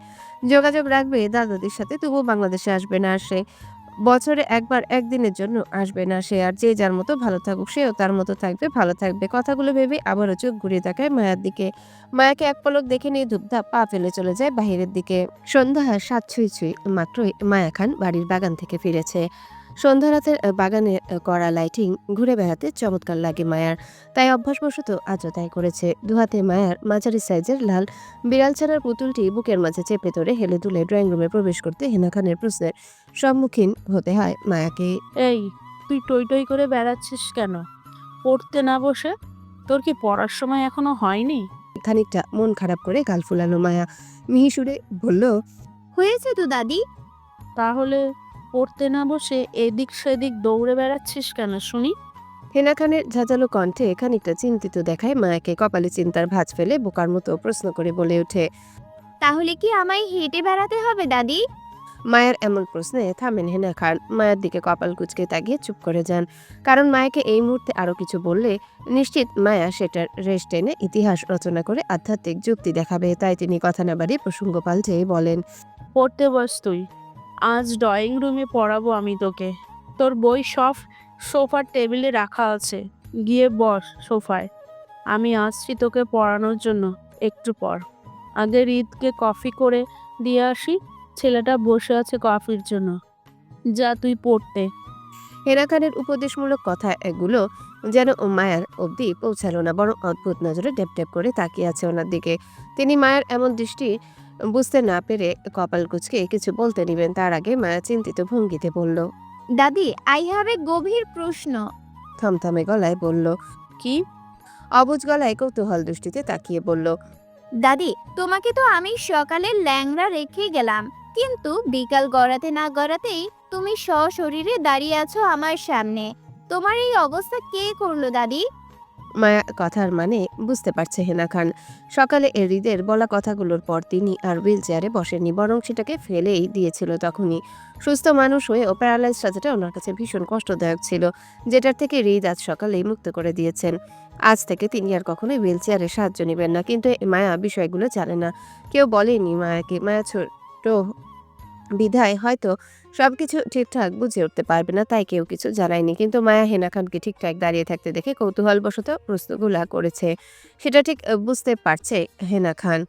Speaker 2: যোগাযোগ রাখবে দাদা দাদির সাথে, তবুও বাংলাদেশে আসবে না আর সে। বছরে একবার একদিনের জন্য আসবে না সে। আর যে যার মতো ভালো থাকুক, সেও তার মতো থাকবে, ভালো থাকবে। কথাগুলো ভেবে আবারও চোখ ঘুরিয়ে তাকায় মায়ার দিকে। মায়াকে এক পলক দেখে নিয়ে ধূপধাপ পা ফেলে চলে যায় বাহিরের দিকে। সন্ধ্যা 7 ছুঁই ছুঁই মাত্রই মায়া খান বাড়ির বাগান থেকে ফিরেছে। সন্ধ্যা রাতের বাগানে করা লাইটিং ঘুরে বেড়াতে চমৎকার লাগে মায়ার, তাই অভ্যাসবশত আজও তাই করেছে। দুহাতে মায়ার মাঝারি সাইজের লাল বিড়াল ছানার পুতুলটি বুকের মাঝে চেপে ধরে হেলে দুলে ড্রয়িং রুমে প্রবেশ করতে হেনা খানের প্রশ্নের সম্মুখীন হতে হয় মায়াকে।
Speaker 8: এই, তুই টই টই করে বেড়াচ্ছিস কেন? পড়তে না বসে? তোর কি পড়ার সময় এখনো হয়নি?
Speaker 2: খানিকটা মন খারাপ করে গাল ফুলালো মায়া। মিহি সুরে বলল,
Speaker 4: হয়েছে তো দাদি।
Speaker 8: তাহলে পড়তে না বসে এদিক সেদিক দৌড়ে বেড়াচ্ছিস কেন শুনি?
Speaker 2: হেনা খানের ঝাঁঝালো কণ্ঠে খানিকটা চিন্তিত দেখায় মায়াকে। কপালে চিন্তার ভাঁজ ফেলে বোকার মতো প্রশ্ন করে বলে ওঠে।
Speaker 4: তাহলে কি আমায় হেঁটে বেড়াতে হবে দাদি?
Speaker 2: মায়ের এমন প্রশ্নে থামেন হেনা খান। মায়ের দিকে কপাল কুঁচকে তাকিয়ে চুপ করে যান। কারণ মায়াকে এই মুহূর্তে আরো কিছু বললে নিশ্চিত মায়া সেটার রেশ টেনে ইতিহাস রচনা করে আধ্যাত্মিক যুক্তি দেখাবে। তাই তিনি কথা না বাড়িয়ে প্রসঙ্গ পাল্টে বলেন,
Speaker 8: পড়তে বস তুই। আজ ড্রয়িং রুমে পড়াবো আমি তোকে। তোর বই সব সোফার টেবিলে রাখা আছে, গিয়ে বস সোফায়। আমি আসছি তোকে পড়ানোর জন্য, একটু পর। আগে ঈদকে কফি করে দিয়ে আসি, ছেলেটা বসে আছে কফির জন্য। যা তুই পড়তে।
Speaker 2: হেনা খানের উপদেশমূলক কথা এগুলো যেন মায়ার অবধি পৌঁছালো না, বরং অদ্ভুত নজরে ডেপ ডেপ করে তাকিয়ে আছে ওনার দিকে। তিনি মায়ের এমন দৃষ্টি বুঝতে না পেরে কপাল কুঁচকে কিছু বলতে নিবেন, তার আগে মায়া চিন্তিত ভঙ্গিতে বলল,
Speaker 4: দাদি, আই হ্যাভ এ গভীর প্রশ্ন।
Speaker 2: থমথমে গলায় বলল।
Speaker 8: কি?
Speaker 2: অবুঝ গলায় কৌতূহল দৃষ্টিতে তাকিয়ে বলল,
Speaker 4: দাদি, তোমাকে তো আমি সকালে ল্যাংড়া রেখে গেলাম, কিন্তু বিকাল গড়াতে না গড়াতেই তুমি সশরীরে দাঁড়িয়ে আছো আমার সামনে। তোমার এই অবস্থা কে করলো দাদি?
Speaker 2: মায়া কথার মানে বুঝতে পারছে হেনা খান। সকালে হৃদের বলা কথাগুলোর পর তিনি আর হুইল চেয়ারে বসেননি, বরং সেটাকে ফেলেই দিয়েছিল তখনই। সুস্থ মানুষ হয়েও প্যারালাইজ সাজাটা ওনার কাছে ভীষণ কষ্টদায়ক ছিল, যেটার থেকে হৃদ আজ সকালেই মুক্ত করে দিয়েছেন। আজ থেকে তিনি আর কখনোই হুইল চেয়ারে সাহায্য নেবেন না। কিন্তু মায়া বিষয়গুলো জানে না, কেউ বলেনি মায়াকে। মায়া ছোট বিধায় হয়তো সবকিছু ঠিকঠাক বুঝে উঠতে পারবে না, তাই কেউ কিছু জানায়নি। কিন্তু মায়া হেনা খানকে ঠিকঠাক দাঁড়িয়ে থাকতে দেখে কৌতূহলবশত প্রশ্নগুলা করেছে। সেটা ঠিক বুঝতে পারছে হেনা খান।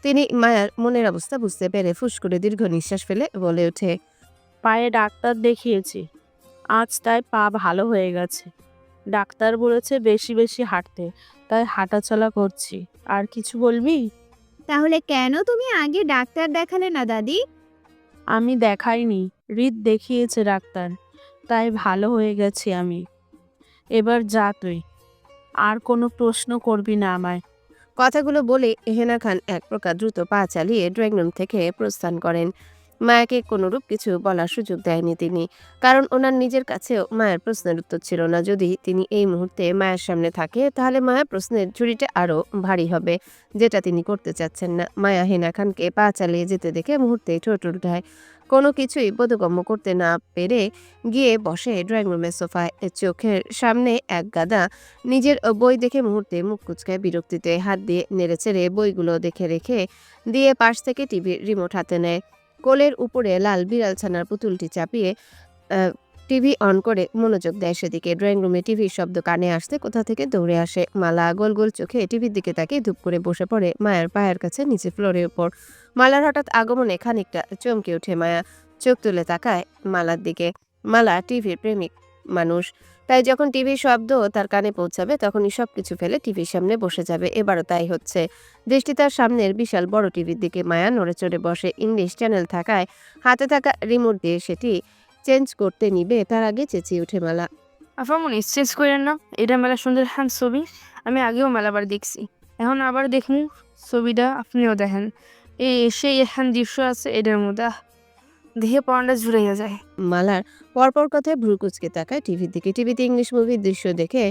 Speaker 2: তিনি মায়ার মনের অবস্থা বুঝতে পেরে ফুস করে দীর্ঘ নিঃশ্বাস ফেলে বলে ওঠে,
Speaker 8: পায়ে ডাক্তার দেখিয়েছি, আজ তাই পা ভালো হয়ে গেছে। ডাক্তার বলেছে বেশি বেশি হাঁটতে, তাই হাঁটাচলা করছি। আর কিছু বলবি?
Speaker 4: তাহলে কেন তুমি আগে ডাক্তার দেখালে না দাদি?
Speaker 8: আমি দেখাইনি, হৃদ দেখিয়েছে ডাক্তার, তাই ভালো হয়ে গেছি আমি। এবার যা তুই, আর কোনো প্রশ্ন করবি না আমায়।
Speaker 2: কথাগুলো বলে হেনা খান এক প্রকার দ্রুত পা চালিয়ে ড্রয়িং রুম থেকে প্রস্থান করেন। মায়াকে কোনোরূপ কিছু বলার সুযোগ দেয়নি তিনি, কারণ ওনার নিজের কাছেও মায়ের প্রশ্নের উত্তর ছিল না। যদি তিনি এই মুহূর্তে মায়ের সামনে থাকে, তাহলে মায়ের প্রশ্নের ঝুড়িটা আরো ভারী হবে, যেটা তিনি করতে চাচ্ছেন না। মায়া হেনা খানকে পা চালিয়ে যেতে দেখে মুহূর্তেই ঠোঁট উল্টায়। কোনো কিছুই বোধগম্য করতে না পেরে গিয়ে বসে ড্রয়িং রুমের সোফায়। চোখের সামনে এক গাদা নিজের বই দেখে মুহূর্তে মুখ কুচকায় বিরক্তিতে। হাত দিয়ে নেড়েচেড়ে বইগুলো দেখে রেখে দিয়ে পাশ থেকে টিভির রিমোট হাতে নেয়। কোলের উপরে লাল বিড়াল ছানার পুতুলটি চাপিয়ে টিভি অন করে মনোযোগ দেয় সেদিকে। ড্রয়িং রুমে টিভির শব্দ কানে আসতে কোথা থেকে দৌড়ে আসে মালা। গোল গোল চোখে টিভির দিকে তাকিয়ে ধুপ করে বসে পড়ে মায়ের পায়ের কাছে নিচে ফ্লোরের উপর। মালার হঠাৎ আগমনে খানিকটা চমকে ওঠে মায়া, চোখ তুলে তাকায় মালার দিকে। মালা টিভির প্রেমিক মানুষ, তাই যখন টিভির শব্দ তার কানে পৌঁছাবে তখনই সবকিছু ফেলে টিভির সামনে বসে যাবে। এবারও তাই হচ্ছে। দৃষ্টি তার সামনের বিশাল বড় টিভির দিকে। মায়া নড়ে চড়ে বসে। ইংলিশ চ্যানেল থাকায় হাতে থাকা রিমোট দিয়ে সেটি চেঞ্জ করতে নিবে তার আগে চেঁচিয়ে ওঠে মালা।
Speaker 9: আফামনি চেঞ্জ করেন না, এটা মেলা সুন্দর হ্যান ছবি। আমি আগেও মেলাবার দেখছি, এখন আবার দেখুন ছবিটা, আপনিও দেখেন। সেই এখান দৃশ্য আছে এটার মধ্যে, দেখে পড়াটা জুড়াইয়া যায়।
Speaker 2: মালার পরপর কথায় ভ্রু কুচকে তাকায় টিভির দিকে। টিভিতে ইংলিশ মুভির দৃশ্য দেখে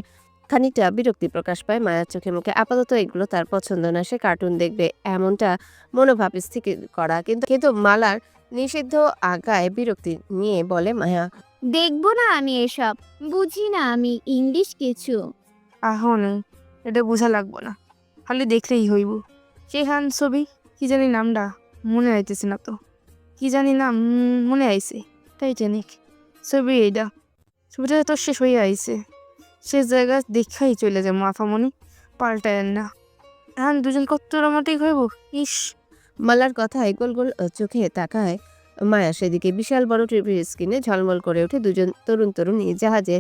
Speaker 2: খানিকটা বিরক্তি প্রকাশ পায় মায়ের চোখে মুখে। আপাতত এগুলো তার পছন্দ না, সে কার্টুন দেখবে, এমনটা মনোভাব স্থির করা। কিন্তু কিন্তু মালার নিষিদ্ধ আগায় বিরক্তি নিয়ে বলে মায়া,
Speaker 4: দেখবো না আমি এসব, বুঝি না আমি ইংলিশ কিছু।
Speaker 9: এখন এটা বোঝা লাগবো না, খালি দেখলেই হইব। সেখান ছবি কি জানি নামটা মনে আইতেছে না তো, কি জানি নাম মনে আইছে, টাইটানিক ছবি। এইটা ছবিটা তো শেষ হয়ে আইছে, সে জায়গা দেখাই চলে যাবো আফামনি, পাল্টায়েন না। এখন দুজন কত রোমান্টিক হইব। ইস,
Speaker 2: মালার কথায় গোল গোল চোখে তাকায় মায়া সেদিকে। বিশাল বড় টিভির স্ক্রিনে ঝলমল করে ওঠে দুজন তরুণী জাহাজে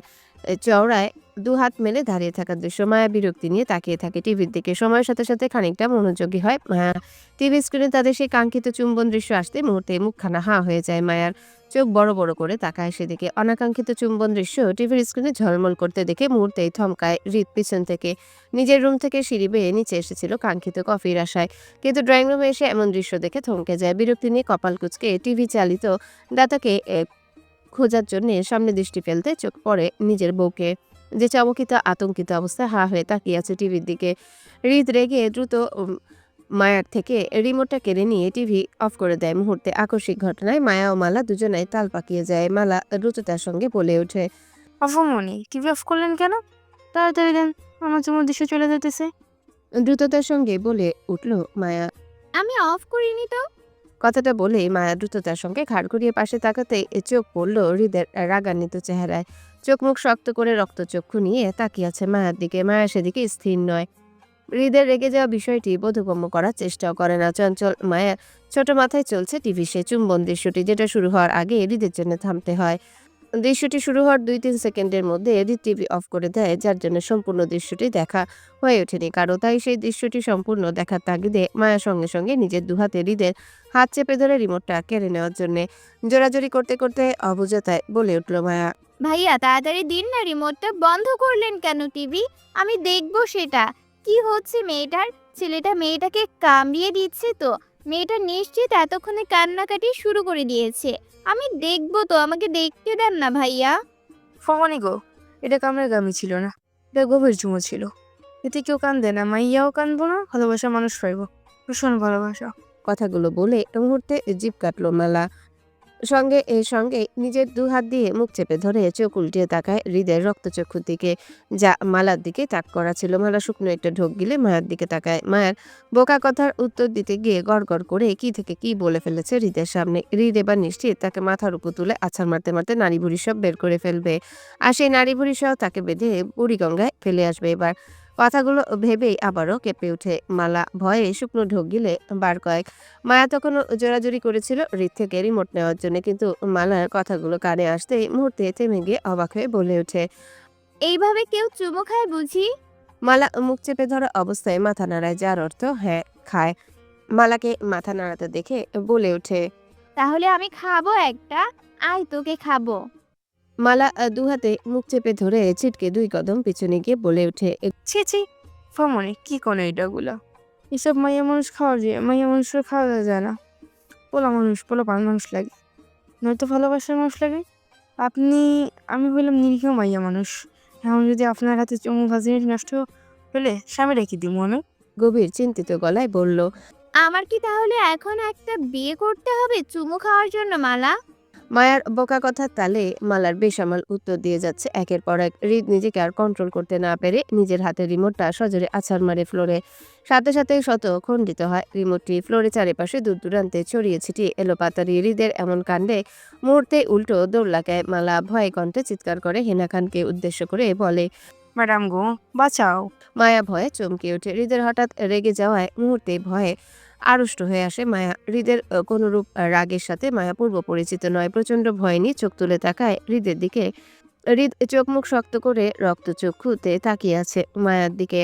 Speaker 2: চওড়ায় দুহাত মেলে দাঁড়িয়ে থাকার দৃশ্য। মায়া বিরক্তি নিয়ে তাকিয়ে থাকে টিভির দিকে। সময়ের সাথে সাথে খানিকটা মনোযোগী হয় মায়া। টিভি স্ক্রিনে তাদের সেই কাঙ্ক্ষিত চুম্বন দৃশ্য আসতে মুহূর্তে মুখখানা হাঁ হয়ে যায় মায়ার। চোখ বড় বড় করে তাকায় সেদিকে। অনাকাঙ্ক্ষিত চুম্বন দৃশ্য টিভির স্ক্রিনে ঝলমল করতে দেখে মুহূর্তেই থমকায় হৃদ পিছন থেকে। নিজের রুম থেকে সিঁড়ি বেয়ে নিচে এসেছিল কাঙ্ক্ষিত কফির আশায়, কিন্তু ড্রয়িং রুমে এসে এমন দৃশ্য দেখে থমকে যায়। বিরক্তি নিয়ে কপাল কুঁচকে টিভি চালিত দাতাকে খোঁজার জন্য সামনে দৃষ্টি ফেলতে চোখ পড়ে নিজের বউকে, যে চমকিত আতঙ্কিত অবস্থায় হা হয়ে তাকিয়ে আছে টিভির দিকে। হৃদ রেগে দ্রুত মায়ার থেকে রিমোটটা কেড়ে নিয়ে টিভি অফ করে দেয় মুহূর্তে। আকস্মিক ঘটনায় মায়া ও মালা দুজনাই তাল পাকিয়ে যায়। মালা দ্রুততার সঙ্গে বলে ওঠে,
Speaker 9: আফামনি টিভি অফ করলেন কেন? তাড়াতাড়ি দেন, আমার চুমুর দৃশ্য চলে যেতেছে।
Speaker 2: দ্রুততার সঙ্গে বলে উঠল মায়া।
Speaker 4: আমি অফ করিনি তো।
Speaker 2: কথাটা বলেই মায়া দ্রুততার সঙ্গে ঘাড় ঘুরিয়ে পাশে তাকাতে চোখ পড়ল হৃদের রাগান্বিত চেহারায়। চোখ মুখ শক্ত করে রক্তচক্ষু নিয়ে তাকিয়ে আছে মায়ার দিকে। মায়া সেদিকে স্থির নয়। হৃদের রেগে যাওয়া বিষয়টি বোধগম্য করার চেষ্টাও করে না। চঞ্চল মায়ের ছোট মাথায় চলছে টিভি সে চুম্বন দৃশ্যটি, যেটা শুরু হওয়ার আগে হৃদের জন্য থামতে হয়। দৃশ্যটি শুরু হওয়ার 2-3 সেকেন্ডের মধ্যে হৃদ টিভি অফ করে দেয়, যার জন্য সম্পূর্ণ দৃশ্যটি দেখা হয়ে ওঠেনি কারো। তাই সেই দৃশ্যটি সম্পূর্ণ দেখার তাগিদে মায়া সঙ্গে সঙ্গে নিজের দুহাতে হৃদের হাত চেপে ধরে রিমোটটা কেড়ে নেওয়ার জন্য জোরাজোরি করতে করতে অবুঝতায় বলে উঠল মায়া,
Speaker 4: ভাইয়া তাড়াতাড়ি দিন না রিমোটটা, বন্ধ করলেন কেন টিভি? আমি দেখবো সেটা কি হচ্ছে মেয়েটার। ছেলেটা মেয়েটাকে কামড়িয়ে দিচ্ছে তো, মেয়েটা নিশ্চিত এতক্ষণে কান্নাকাটি শুরু করে দিয়েছে। আমি দেখবো তো, আমাকে দেখতে দেন না ভাইয়া।
Speaker 9: ফমানি গো, এটা কামড়ের গামি ছিল না, এটা গভীর চুমো ছিল। এতে কেউ কান্দে না, মাইয়াও কান্দবো না, ভালোবাসা মানুষ পাইব, ভীষণ ভালোবাসা।
Speaker 2: কথাগুলো বলে মুহূর্তে জিভ কাটলো মালা। সঙ্গে নিজের দুহাত দিয়ে মুখ চেপে ধরে চোখ উল্টিয়ে তাকায় হৃদের রক্তচক্ষুর দিকে, যা মালার দিকে তাক করা ছিল। মালা শুকনো একটা ঢোক গিলে মায়ের দিকে তাকায়। মায়ের বোকা কথার উত্তর দিতে গিয়ে গড়গড় করে কি থেকে কি বলে ফেলেছে হৃদের সামনে। হৃদ এবার নিশ্চিত তাকে মাথার উপর তুলে আছাড় মারতে মারতে নাড়ি ভুড়ি সব বের করে ফেলবে, আর সেই নাড়ি ভুড়ি সহ তাকে বেঁধে বুড়িগঙ্গায় ফেলে আসবে। এবার কথাগুলো ভেবেই আবারও কেঁপে ওঠে মালা, ভয়ে শুকনো ঢোক গিলে বার কয়েক। মায়া তখনও জোরাজুরি করেছিল হৃদ থেকে রিমোট নেওয়ার জন্য, কিন্তু মালার কথাগুলো কানে আসতেই মুহূর্তে থেমে গিয়ে অবাক হয়ে বলে ওঠে।
Speaker 4: এইভাবে কেউ চুমু খায় বুঝি?
Speaker 2: মালা মুখ চেপে ধরা অবস্থায় মাথা নাড়ায়, যার অর্থ হ্যাঁ খায়। মালাকে মাথা নাড়াতে দেখে বলে ওঠে।
Speaker 4: তাহলে আমি খাবো একটা, আয় তোকে খাবো।
Speaker 2: মালা দুহাতে মুখ চেপে ধরে ছিটকে 2 কদম পিছনে গিয়ে বলে ওঠে।
Speaker 9: ছি ছি, ফমনে কি করে এটাগুলা? এসব মাইয়া মানুষ খাওয়া যায়? মাইয়া মানুষের খাওয়া যায় না, পোলা পান মানুষ লাগে, নয়তো ভালোবাসার মানুষ লাগে। আমি বললাম নিরীহ মাইয়া মানুষ, এখন যদি আপনার হাতে চুমু ভাজি নষ্ট হলে স্বামী রেখে দিব আমি।
Speaker 2: গভীর চিন্তিত গলায় বলল।
Speaker 4: আমার কি তাহলে এখন একটা বিয়ে করতে হবে চুমু খাওয়ার জন্য মালা?
Speaker 2: মায়ার বোকা কথার তালে মালার বেসামাল উত্তর দিয়ে যাচ্ছে একের পর এক। হৃদ নিজেকে আর কন্ট্রোল করতে না পেরে নিজের হাতের রিমোটটা সজোরে আছাড় মারে ফ্লোরে। সাথে সাথে শত খণ্ডিত হয় রিমোটটি। ফ্লোরে চারিপাশে দূর দূরান্তে ছড়িয়ে ছিটিয়ে এলো পাতারি। হৃদের এমন কাণ্ডে মুহূর্তে উল্টো দৌড় লাগায় মালা। ভয়ে কণ্ঠে চিৎকার করে হেনা খানকে উদ্দেশ্য করে বলে।
Speaker 9: ম্যাডাম গো, বাঁচাও।
Speaker 2: মায়া ভয়ে চমকে ওঠে। হৃদের হঠাৎ রেগে যাওয়ায় মুহূর্তে ভয়ে আড়ষ্ট হয়ে আসে মায়া। হৃদের কোনরূপ রাগের সাথে মায়া পূর্ব পরিচিত নয়। প্রচন্ড ভয় নিয়ে চোখ তুলে তাকায় হৃদের দিকে। হৃদ চোখ মুখ শক্ত করে রক্তচক্ষুতে তাকিয়ে আছে মায়ার দিকে।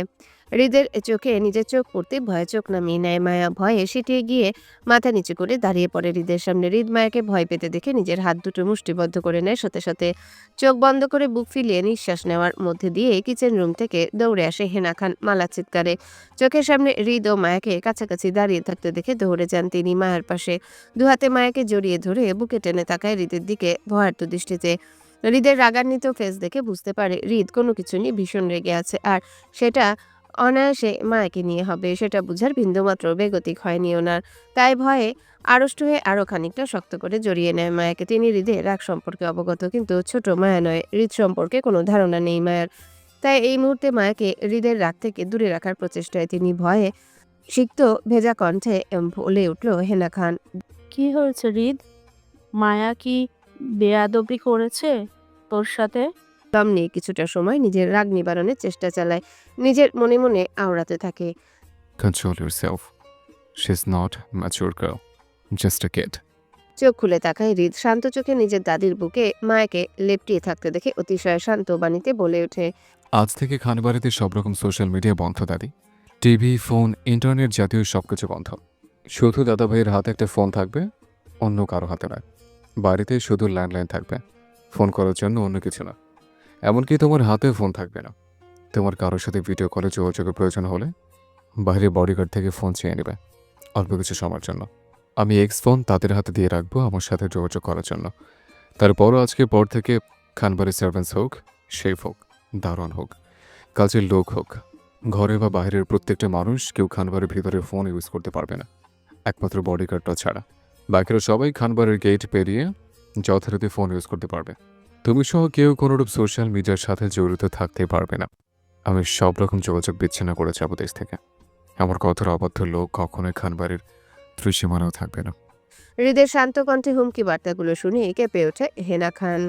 Speaker 2: হৃদের চোখে নিজের চোখ পড়তে ভয়ে চোখ নামিয়ে নেয় মায়া। ভয়ে সিটিয়ে গিয়ে মাথা নিচু করে দাঁড়িয়ে পড়ে হৃদের সামনে। হৃদ মায়াকে ভয় পেতে দেখে নিজের হাত দুটো মুষ্টিবদ্ধ করে নেয়। সাথে সাথে চোখ বন্ধ করে বুক ফিলিয়ে নিঃশ্বাস নেওয়ার মধ্যে দিয়ে কিচেন রুম থেকে দৌড়ে আসে হেনা খান মালা চিৎকারে। চোখের সামনে হৃদ ও মায়াকে কাছাকাছি দাঁড়িয়ে থাকতে দেখে দৌড়ে যান তিনি মায়ের পাশে। দুহাতে মায়াকে জড়িয়ে ধরে বুকে টেনে তাকায় হৃদের দিকে ভয়ার্ত দৃষ্টিতে। হৃদের রাগান্বিত ফেস দেখে বুঝতে পারে হৃদ কোনো কিছু নিয়ে ভীষণ রেগে আছে, আর সেটা অনায়াসে মায়াকে নিয়ে হবে। সেটা বুঝার বিন্দুমাত্র বেগতিক হয়নি ওনার। তাই ভয়ে আড়ষ্ট হয়ে আরো খানিকটা শক্ত করে জড়িয়ে নেয় মায়াকে। তিনি হৃদের রাগ সম্পর্কে অবগত, কিন্তু ছোট মায়া নয়। হৃদ সম্পর্কে কোনো ধারণা নেই মায়ার। তাই এই মুহূর্তে মায়াকে হৃদের রাগ থেকে দূরে রাখার প্রচেষ্টায় তিনি ভয়ে সিক্ত ভেজা কণ্ঠে বলে উঠল হেনা খান।
Speaker 8: কি হয়েছে হৃদ? মায়া কি বেয়াদবি করেছে তোর সাথে?
Speaker 2: দম নিয়ে কিছুটা সময় নিজের রাগ নিবারণের চেষ্টা চালায়। নিজের মনে মনে আওড়াতে থাকে।
Speaker 7: Control yourself. She's not a mature girl. Just a kid.
Speaker 2: চোখ খুলে তাকায় হৃদ। শান্ত চোখে নিজের দাদির বুকে মায়াকে লেপটিয়ে থাকতে দেখে অতিশয় শান্ত বাণীতে বলে ওঠে।
Speaker 7: আজ থেকে খানবাড়িতে সব রকম সোশ্যাল মিডিয়া বন্ধ দাদি। টিভি, ফোন, ইন্টারনেট জাতীয় সবকিছু বন্ধ। শুধু দাদাভাইয়ের হাতে একটা ফোন থাকবে, অন্য কারো হাতে নয়। বাড়িতে শুধু ল্যান্ডলাইন থাকবে, ফোন করার জন্য অন্য কিছু না। এমনকি তোমার হাতে ফোন থাকবে না। তোমার কারোর সাথে ভিডিও কলে যোগাযোগের প্রয়োজন হলে বাইরে বডিগার্ড থেকে ফোন চেয়ে নেবে অল্প কিছু সময়ের জন্য। আমি এক্স ফোন তাদের হাতে দিয়ে রাখবো আমার সাথে যোগাযোগ করার জন্য। তারপরও আজকের পর থেকে খানবাড়ির সার্ভেন্টস হোক, শেফ হোক, দারোয়ান হোক, কাজের লোক হোক, ঘরে বা বাইরের প্রত্যেকটা মানুষ কেউ খানবাড়ির ভিতরে ফোন ইউজ করতে পারবে না, একমাত্র বডিগার্ডটা ছাড়া। বাকিরা সবাই খানবাড়ির গেট পেরিয়ে যথারীতি ফোন ইউজ করতে পারবে। তুমি সহ কেউ কোনোরূপ সোশ্যাল মিডিয়ার সাথে জড়িত থাকতে পারবে না। আমি সব রকম যোগাযোগ বিচ্ছিন্ন করে যাবো দেশ থেকে। আমার কথার অবাধ্য লোক কখনোই খানবাড়ির ত্রিসীমানাও থাকবে না।
Speaker 2: হৃদের শান্ত কণ্ঠে হুমকি বার্তাগুলো শুনে কেঁপে ওঠে হেনা খান।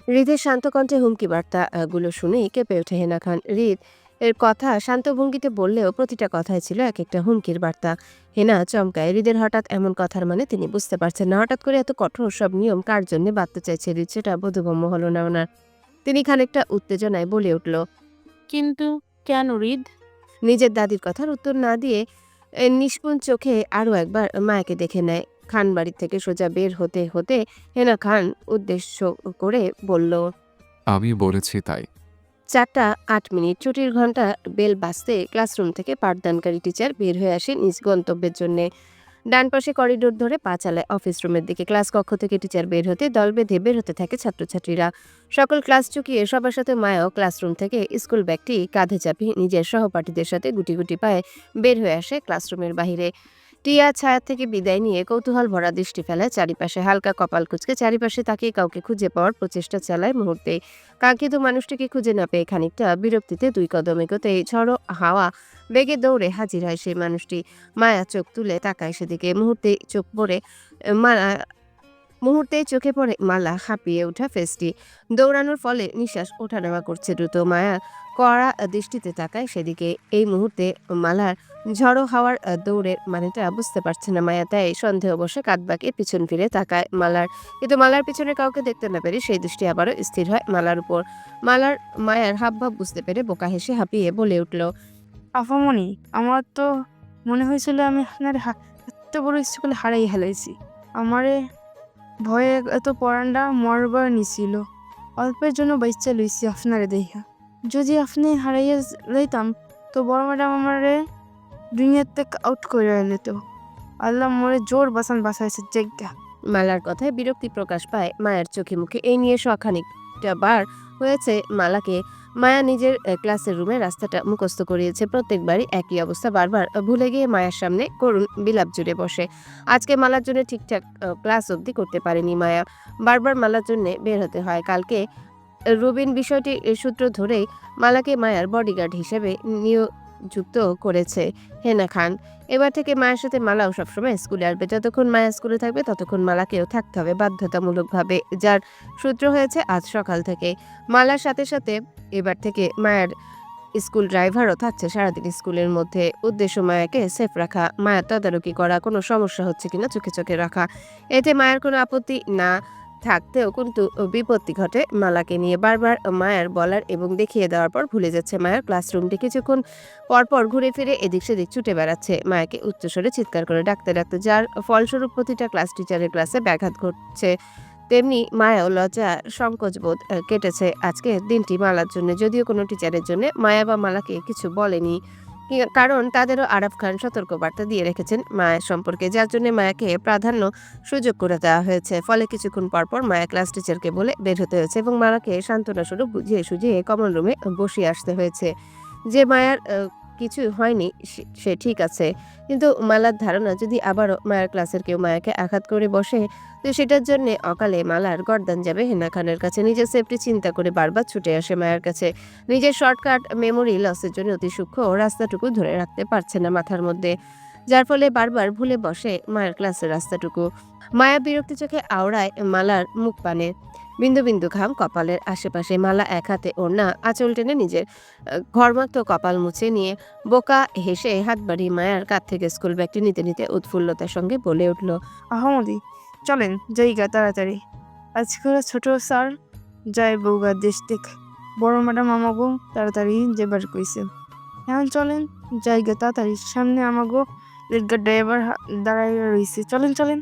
Speaker 2: হৃদের শান্ত কণ্ঠে হুমকি বার্তাগুলো শুনে কেঁপে ওঠে হেনা খান। হৃদ এর কথা শান্ত ভঙ্গিতে বললেও প্রতিটা কথাই ছিল এক একটা হুমকির বার্তা। হেনা চমকায়। হৃদের হঠাৎ এমন কথার মানে তিনি বুঝতে পারছেন না। হঠাৎ করে এত কঠোর সব নিয়ম কার জন্য বাঁধতে চাইছে হৃদ, সেটা বোধগম্য হলো না ওনার। তিনি খানিকটা উত্তেজনায় বলে উঠল।
Speaker 8: কিন্তু কেন হৃদ?
Speaker 2: নিজের দাদির কথার উত্তর না দিয়ে নিষ্কুঞ্জ চোখে আরও একবার মায়াকে দেখে নেয়। খান বাড়ি থেকে সোজা বের হতে হতে হেনা খান উদ্দেশ্য করে বলল।
Speaker 7: আমি বলেছি তাই।
Speaker 2: 4:08 ছুটির ঘন্টা বেল বাজতে ক্লাসরুম থেকে পাঠদানকারী টিচার বের হয়ে আসে নিজ গন্তব্যের জন্যে। ডান পাশে করিডোর ধরে পা চালায় অফিস রুমের দিকে। ক্লাস কক্ষ থেকে টিচার বের হতে দল বেঁধে বের হতে থাকে ছাত্রছাত্রীরা। সকল ক্লাস চুকিয়ে সবার সাথে মায়াও ক্লাসরুম থেকে স্কুল ব্যাগটি কাঁধে চাপিয়ে নিজের সহপাঠীদের সাথে গুটি গুটি পায়ে বের হয়ে আসে ক্লাসরুমের বাহিরে। টিয়া ছায়া থেকে বিদায় নিয়ে কৌতূহল ভরা দৃষ্টি ফেলে চারিপাশে, হালকা কপাল কুঁচকে চারিপাশে তাকিয়ে কাউকে খুঁজে পাওয়ার প্রচেষ্টা চালায় মুহূর্তে। কাঙ্ক্ষিত মানুষটিকে খুঁজে না পেয়ে খানিকটা বিরক্তিতে 2 কদম এগোতেই ঝড়ো হাওয়া বেগে দৌড়ে হাজির হয় সেই মানুষটি। মায়া চোখ তুলে তাকায় সেদিকে। মুহূর্তেই চোখে পড়ে মালা হাঁপিয়ে ওঠা ফেসটি। দৌড়ানোর ফলে নিঃশ্বাস ওঠানামা করছে দ্রুত। মায়া কড়া দৃষ্টিতে তাকায় সেদিকে। এই মুহূর্তে মালার ঝড়ো হাওয়ার দৌড়ের মানেটা বুঝতে পারছে না মায়া, তাই সন্দেহ বসে কাঁধ বাঁকিয়ে পিছন ফিরে তাকায় মালার। কিন্তু মালার পিছনে কাউকে দেখতে না পেরে সেই দৃষ্টি আবারও স্থির হয় মালার উপর। মায়ার হাবভাব বুঝতে পেরে বোকা হেসে হাঁপিয়ে বলে উঠল,
Speaker 9: আফামনি, আমার তো মনে হয়েছিল আমি আপনার এত বড় স্কুলে হারাই হেলাইছি। আমারে ভয়ে এত পড়ানটা মরবার নিছিল। অল্পের জন্য বাচ্চা লইছি আপনারে দেখা। যদি আপনি হারাইয়া লইতাম তো বড় ম্যাডাম আমারে দুনিয়ার থেকে আউট করে নিত। আল্লাহ মোরে জোর বাঁচাইছে জায়গা।
Speaker 2: মালার কথায় বিরক্তি প্রকাশ পায় মায়ের চোখে মুখে। এই নিয়ে খানিকটা বার হয়েছে মালাকে। মায়া নিজের ক্লাসের রুমে রাস্তাটা মুখস্থ করিয়েছে। প্রত্যেকবারই একই অবস্থা, বারবার ভুলে গিয়ে মায়ের সামনে করুণ বিলাপ জুড়ে বসে। আজকে মালার জন্য ঠিকঠাক ক্লাস অবধি করতে পারেনি মায়া। বারবার মালার জন্য বের হতে হয়। কালকে রুবিন বিষয়টি সূত্র ধরেই মালাকে মায়ার বডিগার্ড হিসেবে নিয়োযুক্ত করেছে হেনা খান। এবার থেকে মায়ের সাথে মালাও সবসময় স্কুলে আসবে। যতক্ষণ মায়া স্কুলে থাকবে ততক্ষণ মালাকেও থাকতে হবে বাধ্যতামূলকভাবে, যার সূত্র হয়েছে আজ সকাল থেকে। মালার সাথে সাথে এবার থেকে মায়ের স্কুল ড্রাইভারও থাকছে সারাদিন স্কুলের মধ্যে। উদ্দেশ্য মায়াকে সেফ রাখা, মায়ের তদারকি করা, কোনো সমস্যা হচ্ছে কিনা চোখে চোখে রাখা। এতে মায়ের কোনো আপত্তি না থাকতেও কিন্তু বিপত্তি ঘটে মালাকে নিয়ে। বারবার মায়ের বলার এবং দেখিয়ে দেওয়ার পর ভুলে যাচ্ছে মায়ের ক্লাসরুমটি। কিছুক্ষণ পরপর ঘুরে ফিরে এদিক সেদিক ছুটে বেড়াচ্ছে, মায়াকে উচ্চস্বরে চিৎকার করে ডাকতে ডাকতে, যার ফলস্বরূপ প্রতিটা ক্লাস টিচারের ক্লাসে ব্যাঘাত ঘটছে। তেমনি মায়াও লজ্জা সংকোচ বোধ কেটেছে আজকে দিনটি মালার জন্য। যদিও কোনো টিচারের জন্য মায়া বা মালাকে কিছু বলেনি, কারণ তাদেরও আরাফ খান সতর্কবার্তা দিয়ে রেখেছেন মায়ের সম্পর্কে, যার জন্য মায়াকে প্রাধান্য সুযোগ করে দেওয়া হয়েছে। ফলে কিছুক্ষণ পরপর মায়া ক্লাস টিচারকে বলে বের হতে হয়েছে এবং মালাকে সান্ত্বনা স্বরূপ বুঝিয়ে সুঝিয়ে কমন রুমে বসিয়ে আসতে হয়েছে। যে মায়ার কিছু হয়নি সে ঠিক আছে, কিন্তু মালার ধারণা যদি আবারও মায়ের ক্লাসের কেউ মায়াকে আঘাত করে বসে তো সেটার জন্য অকালে মালার গর্দান যাবে হেনা খানের কাছে। নিজের সেফটি চিন্তা করে বারবার ছুটে আসে মায়ের কাছে। নিজের শর্টকাট মেমোরি লসের জন্য অতি সূক্ষ্ম রাস্তাটুকু ধরে রাখতে পারছে না মাথার মধ্যে, যার ফলে বারবার ভুলে বসে মায়ের ক্লাসের রাস্তাটুকু। মায়া বিরক্তি চোখে আওড়ায় মালার মুখ পানে। বিন্দু বিন্দু ঘাম কপালের আশেপাশে। মালা এক হাতে ওড়না আঁচল টেনে নিজের ঘর্মাক্ত কপাল মুছে নিয়ে বোকা হেসে হাত বাড়িয়ে মায়ার কাঁধ থেকে স্কুল ব্যাগটি নিতে নিতে উৎফুল্লতার সঙ্গে বলে উঠল,
Speaker 9: আহমদি, চলেন জায়গা তাড়াতাড়ি। আজকাল ছোট স্যার যায় বউগা দেশ দেখ। বড় ম্যাডাম আমাগো তাড়াতাড়ি যেবার কইছে। এখন চলেন জায়গা তাড়াতাড়ি। সামনে আমাগো রেলগার ড্রাইভার দাঁড়াইয়া রইছে। চলেন।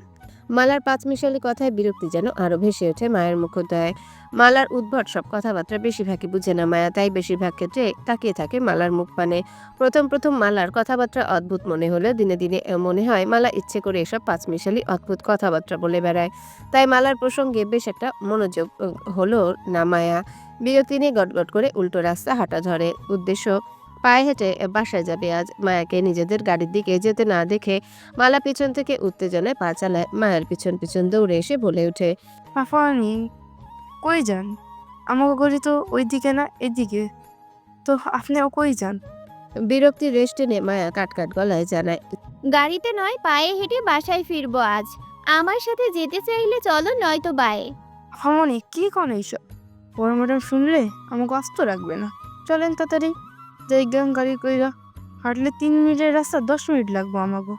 Speaker 2: মালার পাঁচমিশালি কথায় বিরক্তি যেন আরো ভেসে ওঠে মায়ের মুখোদয়। মালার উদ্ভট সব কথাবার্তা বেশিরভাগই বুঝে না মায়া, তাই বেশিরভাগ ক্ষেত্রে তাকিয়ে থাকে মালার মুখ পানে। প্রথম মালার কথাবার্তা অদ্ভুত মনে হলেও দিনে দিনে মনে হয় মালা ইচ্ছে করে এসব পাঁচমিশালি অদ্ভুত কথাবার্তা বলে বেড়ায়। তাই মালার প্রসঙ্গে বেশ একটা মনোযোগ হলো না মায়া। বিরক্তি নিয়ে গটগট করে উল্টো রাস্তা হাঁটা ধরে। উদ্দেশ্য পায়ে হেঁটে বাসায় যাবে আজ। মায়াকে নিজেদের গাড়ির দিকে যেতে না দেখে মালা পিছন থেকে উত্তেজনায় পা চালায়। মায়ের পিছন পিছন দৌড়ে এসে বলে ওঠে,
Speaker 9: আফানি, কই যান? আমাকে গড়ি তো ওইদিকে না এদিকে, তো আপনিও কই যান?
Speaker 2: বিরক্তির রেশ টেনে মায়া কাটকাট গলায় জানায়,
Speaker 4: গাড়িতে নয়, পায়ে হেঁটে বাসায় ফিরবো আজ। আমার সাথে যেতে চাইলে চলো, নয়তো বায়ে।
Speaker 9: হামনি, কি কোন এইসব? বড় ম্যাডাম শুনলে আমাকে আস্ত রাখবে না। চলেন তাড়াতাড়ি জায়গা। গাড়ি কইরা হাঁটলে 3 মিনিটের রাস্তা 10 মিনিট লাগবো আমাগো।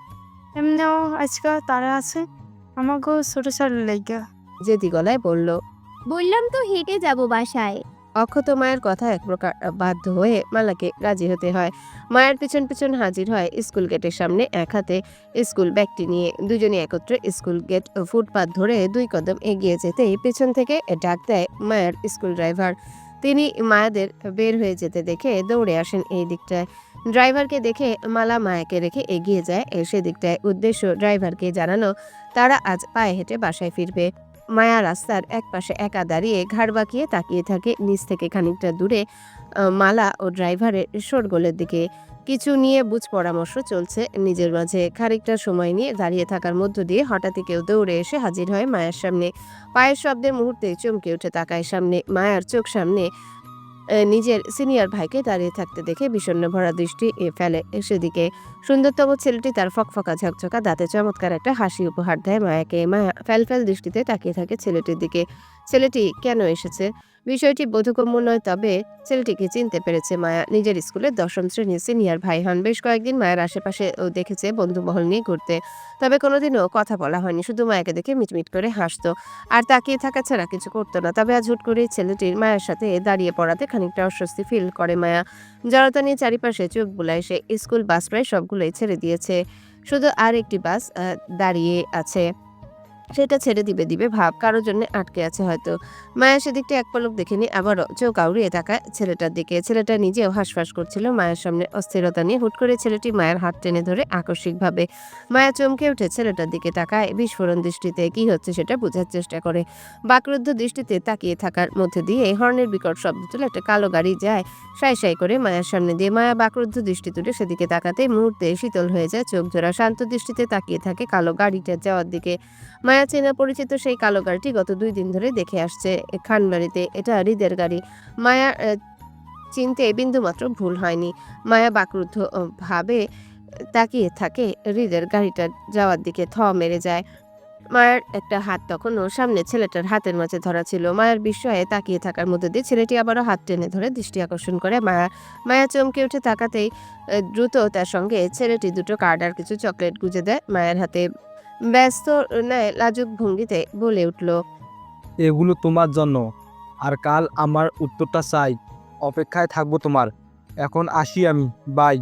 Speaker 9: এমনিও আজকাল তারা আছে আমাগো ছোট স্যার লাইগা।
Speaker 2: জেদি গলায় বলল।
Speaker 4: বললাম তো হেঁটে যাব বাসায়।
Speaker 2: অক্ষত মায়ের কথা এক প্রকার বাধ্য হয়ে মালাকে রাজি হতে হয়। মায়ের পিছন পিছন হাজির হয় স্কুল গেটের সামনে এক হাতে স্কুল ব্যাগটি নিয়ে। দুজনে একত্রে স্কুল গেট ফুটপাত ধরে 2 কদম এগিয়ে যেতেই পেছন থেকে ডাক দেয় মায়ের স্কুল ড্রাইভার। তিনি মায়াদের বের হয়ে যেতে দেখে দৌড়ে আসেন এই দিকটায়। ড্রাইভারকে দেখে মালা মায়াকে রেখে এগিয়ে যায়। সেদিকটায় উদ্দেশ্য ড্রাইভারকে জানানো তারা আজ পায়ে হেঁটে বাসায় ফিরবে। মায়া রাস্তার একপাশে একা দাঁড়িয়ে ঘাড় বাঁকিয়ে তাকিয়ে থাকে। নিচ থেকে খানিকটা দূরে মালা ও ড্রাইভারের শোরগোলের দিকে কিছু নিয়ে বুঝ পরামর্শ চলছে নিজের মাঝে। খানিকটা সময় নিয়ে দাঁড়িয়ে থাকার মধ্য দিয়ে হঠাৎই কেউ দৌড়ে এসে হাজির হয় মায়ার সামনে। পায়ের শব্দে মুহূর্তে চমকে উঠে তাকায় সামনে। মায়ার চোখ সামনে নিজের সিনিয়র ভাইকে দাঁড়িয়ে থাকতে দেখে বিষণ্ণ ভরা দৃষ্টি ফেলে সেদিকে। সুন্দরতম ছেলেটি তার ফকফকা ঝকঝকা দাঁতে চমৎকার একটা হাসি উপহার দেয় মায়াকে। মায়া ফ্যালফ্যাল দৃষ্টিতে তাকিয়ে থাকে ছেলেটির দিকে। ছেলেটি কেন এসেছে বিষয়টি বোধগম্য নয়, তবে ছেলেটিকে চিনতে পেরেছে মায়া। নিজের স্কুলের 10ম শ্রেণীর সিনিয়র ভাই হন। বেশ কয়েকদিন মায়ের আশেপাশে ও দেখেছে বন্ধুমহল নিয়ে ঘুরতে, তবে কোনোদিনও কথা বলা হয়নি। শুধু মায়াকে দেখে মিটমিট করে হাসতো আর তাকিয়ে থাকা ছাড়া কিছু করতো না। তবে আজ হুট করে ছেলেটির মায়ের সাথে দাঁড়িয়ে পড়াতে খানিকটা অস্বস্তি ফিল করে মায়া। জড়তা নিয়ে চারিপাশে চোখ বুলায় সে। স্কুল বাস প্রায় সবগুলোই ছেড়ে দিয়েছে, শুধু আর একটি বাস দাঁড়িয়ে আছে। সেটা ছেড়ে দিবে ভাব, কারোর জন্য আটকে আছে হয়তো। মায়া সেদিকটা এক পলক দেখেনি, আবারও চোখ আউড়িয়ে তাকায় ছেলেটার দিকে। ছেলেটা নিজেও হাঁসফাঁস করছিল মায়ের সামনে অস্থিরতা নিয়ে। হুট করে ছেলেটি মায়ের হাত টেনে ধরে আকস্মিকভাবে। মায়া চমকে উঠে ছেলেটার দিকে তাকায় বিস্ফোরণ দৃষ্টিতে। কি হচ্ছে সেটা বোঝার চেষ্টা করে। বাকরুদ্ধ দৃষ্টিতে তাকিয়ে থাকার মধ্যে দিয়ে হর্নের বিকট শব্দ তুলে একটা কালো গাড়ি যায় সাই সাই করে মায়ের সামনে দিয়ে। মায়া বাকরুদ্ধ দৃষ্টি তুলে সেদিকে তাকাতে মুহূর্তে শীতল হয়ে যায় চোখ জোড়া। শান্ত দৃষ্টিতে তাকিয়ে থাকে কালো গাড়িটা যাওয়ার দিকে। মায়া চেনা পরিচিত সেই কালো গাড়িটি গত 2 দিন ধরে দেখে আসছে খানবাড়িতে। এটা হৃদের গাড়ি। মায়া চিনতে বিন্দুমাত্র ভুল হয়নি। মায়া বাকরুদ্ধ ভাবে তাকিয়ে থাকে হৃদের গাড়িটা যাওয়ার দিকে। মেরে যায়। মায়ের একটা হাত তখনও সামনে ছেলেটার হাতের মাঝে ধরা ছিল। মায়ের বিস্ময়ে তাকিয়ে থাকার মধ্যে দিয়ে ছেলেটি আবারও হাত টেনে ধরে দৃষ্টি আকর্ষণ করে মায়া চমকে উঠে তাকাতেই দ্রুত তার সঙ্গে ছেলেটি দুটো কার্ড আর কিছু চকলেট গুজে দেয় মায়ের হাতে। ব্যস্ত নেয় লাজুক ভঙ্গিতে বলে উঠল,
Speaker 5: এগুলো তোমার জন্য, আর কাল আমার উত্তরটা চাই। অপেক্ষায় থাকবো তোমার। এখন আসি আমি, বাই।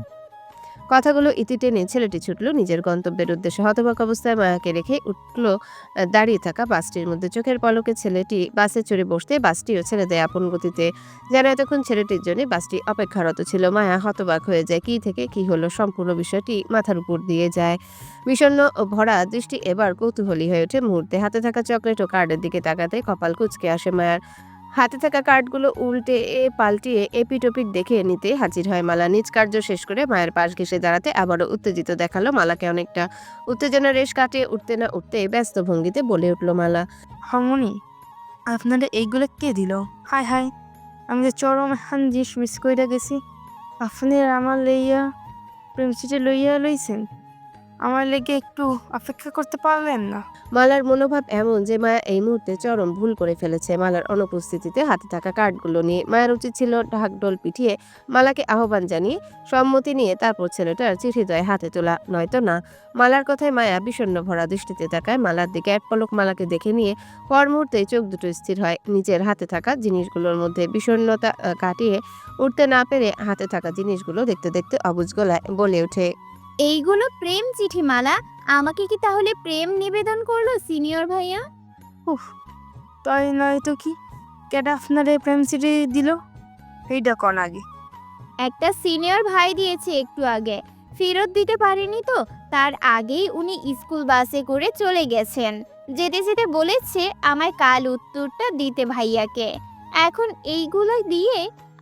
Speaker 2: কথাগুলো ইতি টেনে ছেলেটি ছুটল নিজের গন্তব্যের উদ্দেশ্যে। হতবাক অবস্থায় মায়াকে রেখে উঠল দাঁড়িয়ে থাকা বাসটির মধ্যে। চোখের পলকে ছেলেটি বাসে চড়ে বসতে বাসটিও ছেড়ে দেয় আপন গতিতে, যেন এতক্ষণ ছেলেটির জন্য বাসটি অপেক্ষারত ছিল। মায়া হতবাক হয়ে যায়। কি থেকে কি হলো সম্পূর্ণ বিষয়টি মাথার উপর দিয়ে যায়। বিষণ্ণ ভরা দৃষ্টি এবার কৌতূহলী হয়ে ওঠে মুহূর্তে। হাতে থাকা চকলেট ও কার্ডের দিকে তাকাতে কপাল কুঁচকে আসে মায়ার। হাতে থাকা কার্ডগুলো উল্টে পাল্টিয়ে এপিটোপিক দেখে নিতে হাজির হয় মালা। নিজ কার্য শেষ করে মায়ের পাশ ঘেঁষে দাঁড়াতে আবারও উত্তেজিত দেখালো মালাকে অনেকটা। উত্তেজনা রেশ কাটিয়ে উঠতে না উঠতে ব্যস্ত ভঙ্গিতে বলে উঠল মালা,
Speaker 9: হারমোনি, আপনারা এইগুলো কে দিল? হাই হাই, আমি যে চরম হান জিনিস মিস কইরা গেছি। আপনি আমার লইয়া প্রেমসিটে লইয়া লইছেন, আমার লেগে একটু অপেক্ষা করতে পারলেন না?
Speaker 2: মালার মনোভাব এমন যে মায়া এই মুহূর্তে চরম ভুল করে ফেলেছে মালার অনুপস্থিতিতে হাতে থাকা কার্ডগুলো নিয়ে। মায়ের উচিত ছিল ঢাকঢোল পিটিয়ে মালাকে আহ্বান জানিয়ে সম্মতি নিয়ে তারপর ছেলেটার চিঠিদ্বয় হাতে তোলা, নয়তো না। মালার কথায় মায়া বিষণ্ণ ভরা দৃষ্টিতে তাকায় মালার দিকে। এক পলক মালাকে দেখে নিয়ে পর মুহূর্তে চোখ দুটো স্থির হয় নিজের হাতে থাকা জিনিসগুলোর মধ্যে। বিষণ্ণতা কাটিয়ে উঠতে না পেরে হাতে থাকা জিনিসগুলো দেখতে দেখতে অবুঝ গলায় বলে ওঠে,
Speaker 4: এইগুলো প্রেম চিঠি মালা। আমাকে কি তাহলে প্রেম নিবেদন করলো সিনিয়র ভাইয়া?
Speaker 9: উফ, তাই নয় তো কি, কেডা আপনারে প্রেম চিঠি দিল এইটা কন আগে।
Speaker 4: একটা সিনিয়র ভাই দিয়েছে একটু আগে, ফেরত দিতে পারেনি তো, তার আগেই উনি স্কুল বাসে করে চলে গেছেন। যেতে যেতে বলেছে আমায় কাল উত্তরটা দিতে ভাইয়াকে। এখন এইগুলো দিয়ে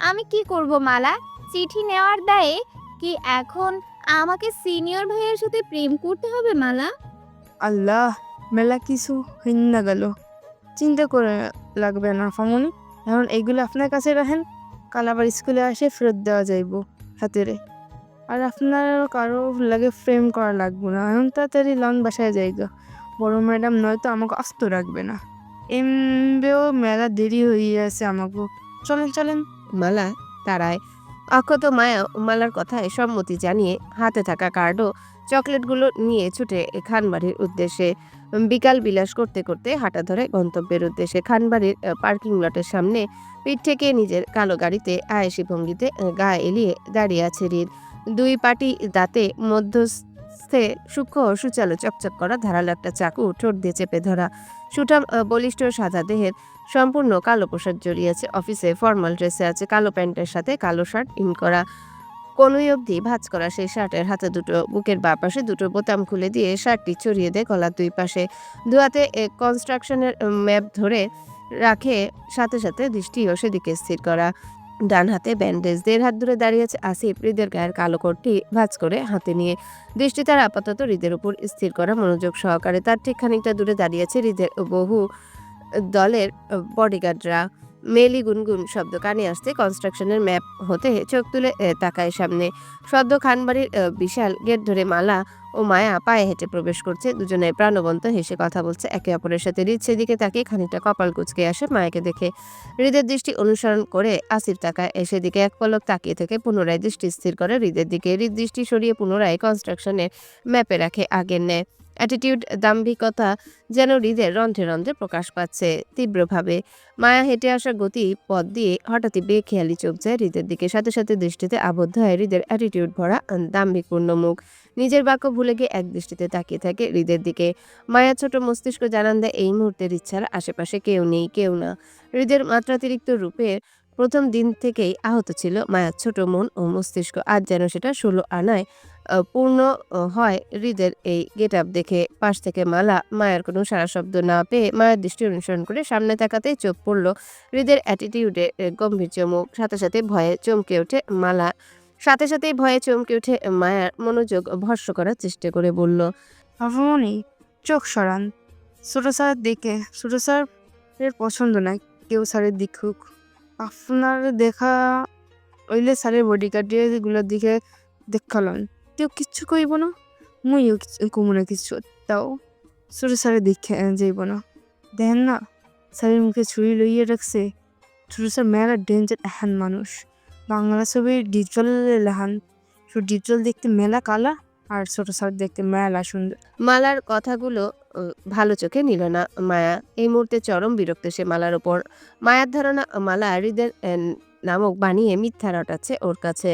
Speaker 4: আমি কি করব মালা? চিঠি নেওয়ার দায়ে কি এখন আমাকে সিনিয়র ভাইয়ের সাথে প্রেম করতে হবে মালা?
Speaker 9: আল্লাহ, মেলা কিছু হইনা গেল। চিন্তা করে লাগবে না ফামনি, এখন এইগুলো আপনার কাছে রাখেন, কাল আবার স্কুলে আসে ফেরত দেওয়া যাইব হাতেরে। আর আপনার কারো লাগে ফ্রেম করা লাগবে না, এখন তাড়াতাড়ি লন বাসায় যাইগা। বড় ম্যাডাম নয়তো আমাকে আস্ত রাখবে না। এমবেও মেলা দেরি হয়ে আছে আমাকে। চলেন চলেন।
Speaker 2: মালা তারায়। অক্ষত মায়া মালার কথায় সম্মতি জানিয়ে হাতে থাকা কার্ড ও চকলেটগুলো নিয়ে ছুটে খানবাড়ির উদ্দেশ্যে। বিকাল বিলাস করতে করতে হাঁটা ধরে গন্তব্যের উদ্দেশ্যে। খানবাড়ির পার্কিং লটের সামনে পিঠ থেকে নিজের কালো গাড়িতে আয়েসি ভঙ্গিতে গা এলিয়ে দাঁড়িয়ে আছে হৃদ। 2 পাটি দাঁতে মধ্যস্থে সূক্ষ্ম ও সুচালো চকচক করা ধারালো একটা চাকু ঠোঁট দিয়ে চেপে ধরা। সুঠাম বলিষ্ঠ সাদা দেহের সম্পূর্ণ কালো পোশাক জড়িয়েছে। অফিসে ফর্মাল ড্রেসে আছে, কালো প্যান্টের সাথে কালো শার্ট ইন করা। কনুই অবধি ভাঁজ করা সেই শার্টের হাতে দুটো বুকের বাঁ পাশে দুটো বোতাম খুলে দিয়ে শার্টটি চড়িয়ে দেয় গলার দুই পাশে। দু হাতে কনস্ট্রাকশনের ম্যাপ ধরে রাখে, সাথে সাথে দৃষ্টিও সেদিকে স্থির করা। ডান হাতে ব্যান্ডেজ। 1.5 হাত দূরে দাঁড়িয়ে আছে আসিফ, হৃদের গায়ের কালো কোটটি ভাঁজ করে হাতে নিয়ে। দৃষ্টি তার আপাতত হৃদের উপর স্থির করা মনোযোগ সহকারে। তার ঠিক খানিকটা দূরে দাঁড়িয়ে আছে হৃদের বহু দলের বডিগার্ডরা। মেলি গুনগুন শব্দ কানে আসতে কনস্ট্রাকশনের ম্যাপ হতে চোখ তুলে তাকায় সামনে। সদ্য খানবাড়ির বিশাল গেট ধরে মালা ও মায়া পায়ে হেঁটে প্রবেশ করছে। দুজনে প্রাণবন্ত হেসে কথা বলছে একে অপরের সাথে। হৃদ সেদিকে তাকিয়ে খানিকটা কপাল কুঁচকে আসে মায়াকে দেখে। হৃদের দৃষ্টি অনুসরণ করে আসিফ তাকায়, সেদিকে এক পলক তাকিয়ে থেকে পুনরায় দৃষ্টি স্থির করে হৃদের দিকে। হৃদ দৃষ্টি সরিয়ে পুনরায় কনস্ট্রাকশনের ম্যাপে রাখে আগের ন্যায়। অ্যাটিটিউড, দাম্ভিকতা যেন হৃদের রন্ধ্রে রন্ধ্রে প্রকাশ পাচ্ছে তীব্রভাবে। মায়া হেঁটে আসা গতি পথ দিয়ে হঠাৎই বেখেয়ালি চোখ যায় হৃদের দিকে। সাথে সাথে দৃষ্টিতে আবদ্ধ হয় হৃদের অ্যাটিটিউড ভরা দাম্ভিকপূর্ণ মুখ। নিজের বাক্য ভুলে গিয়ে এক দৃষ্টিতে তাকিয়ে থাকে হৃদের দিকে। মায়া ছোট মস্তিষ্ক জানান দেয় এই মুহূর্তের ইচ্ছার আশেপাশে কেউ নেই, কেউ না। হৃদের মাত্রাতিরিক্ত রূপে প্রথম দিন থেকেই আহত ছিল মায়ার ছোট মন ও মস্তিষ্ক। আজ যেন সেটা 16 আনায় পূর্ণ হয় হৃদের এই গেট আপ দেখে। পাশ থেকে মালা মায়ের কোনো সারা শব্দ না পেয়ে মায়ের দৃষ্টি অনুসরণ করে সামনে তাকাতেই চোখ পড়ল হৃদের অ্যাটিটিউডে গম্ভীর চমক। সাথে সাথে ভয়ে চমকে ওঠে মালা। সাথে সাথেই ভয়ে চমকে উঠে মায়ার মনোযোগ ভস্ম করার চেষ্টা করে বলল,
Speaker 9: আফামনি চোখ সরান। ছোট স্যার দেখে, ছোট স্যার এর পছন্দ নাই কেউ স্যারের দেখুক। আপনার দেখা ওইলে স্যারের বডিগার্ড গুলোর দিকে দেখালন, কেউ কিচ্ছু কইব না, মুইও কমু না কিছু। তাও ছোট স্যারের দেখে যাইব না। দেখেন না স্যারের মুখে ছুরি লইয়ে রাখছে। ছোট স্যার মেলা ডেঞ্জার এহান মানুষ। বাংলা ছবির ডিপজল লেহান, ডিপজল দেখতে মেলা কালা আর ছোট স্যার দেখতে মেলা সুন্দর।
Speaker 2: মালার কথাগুলো ভালো চোখে নিল না মায়া। এই মুহূর্তে চরম বিরক্ত সে মালার ওপর। মায়ার ধারণা মালা হৃদের নামক বানিয়ে মিথ্যা রটাচ্ছে ওর কাছে।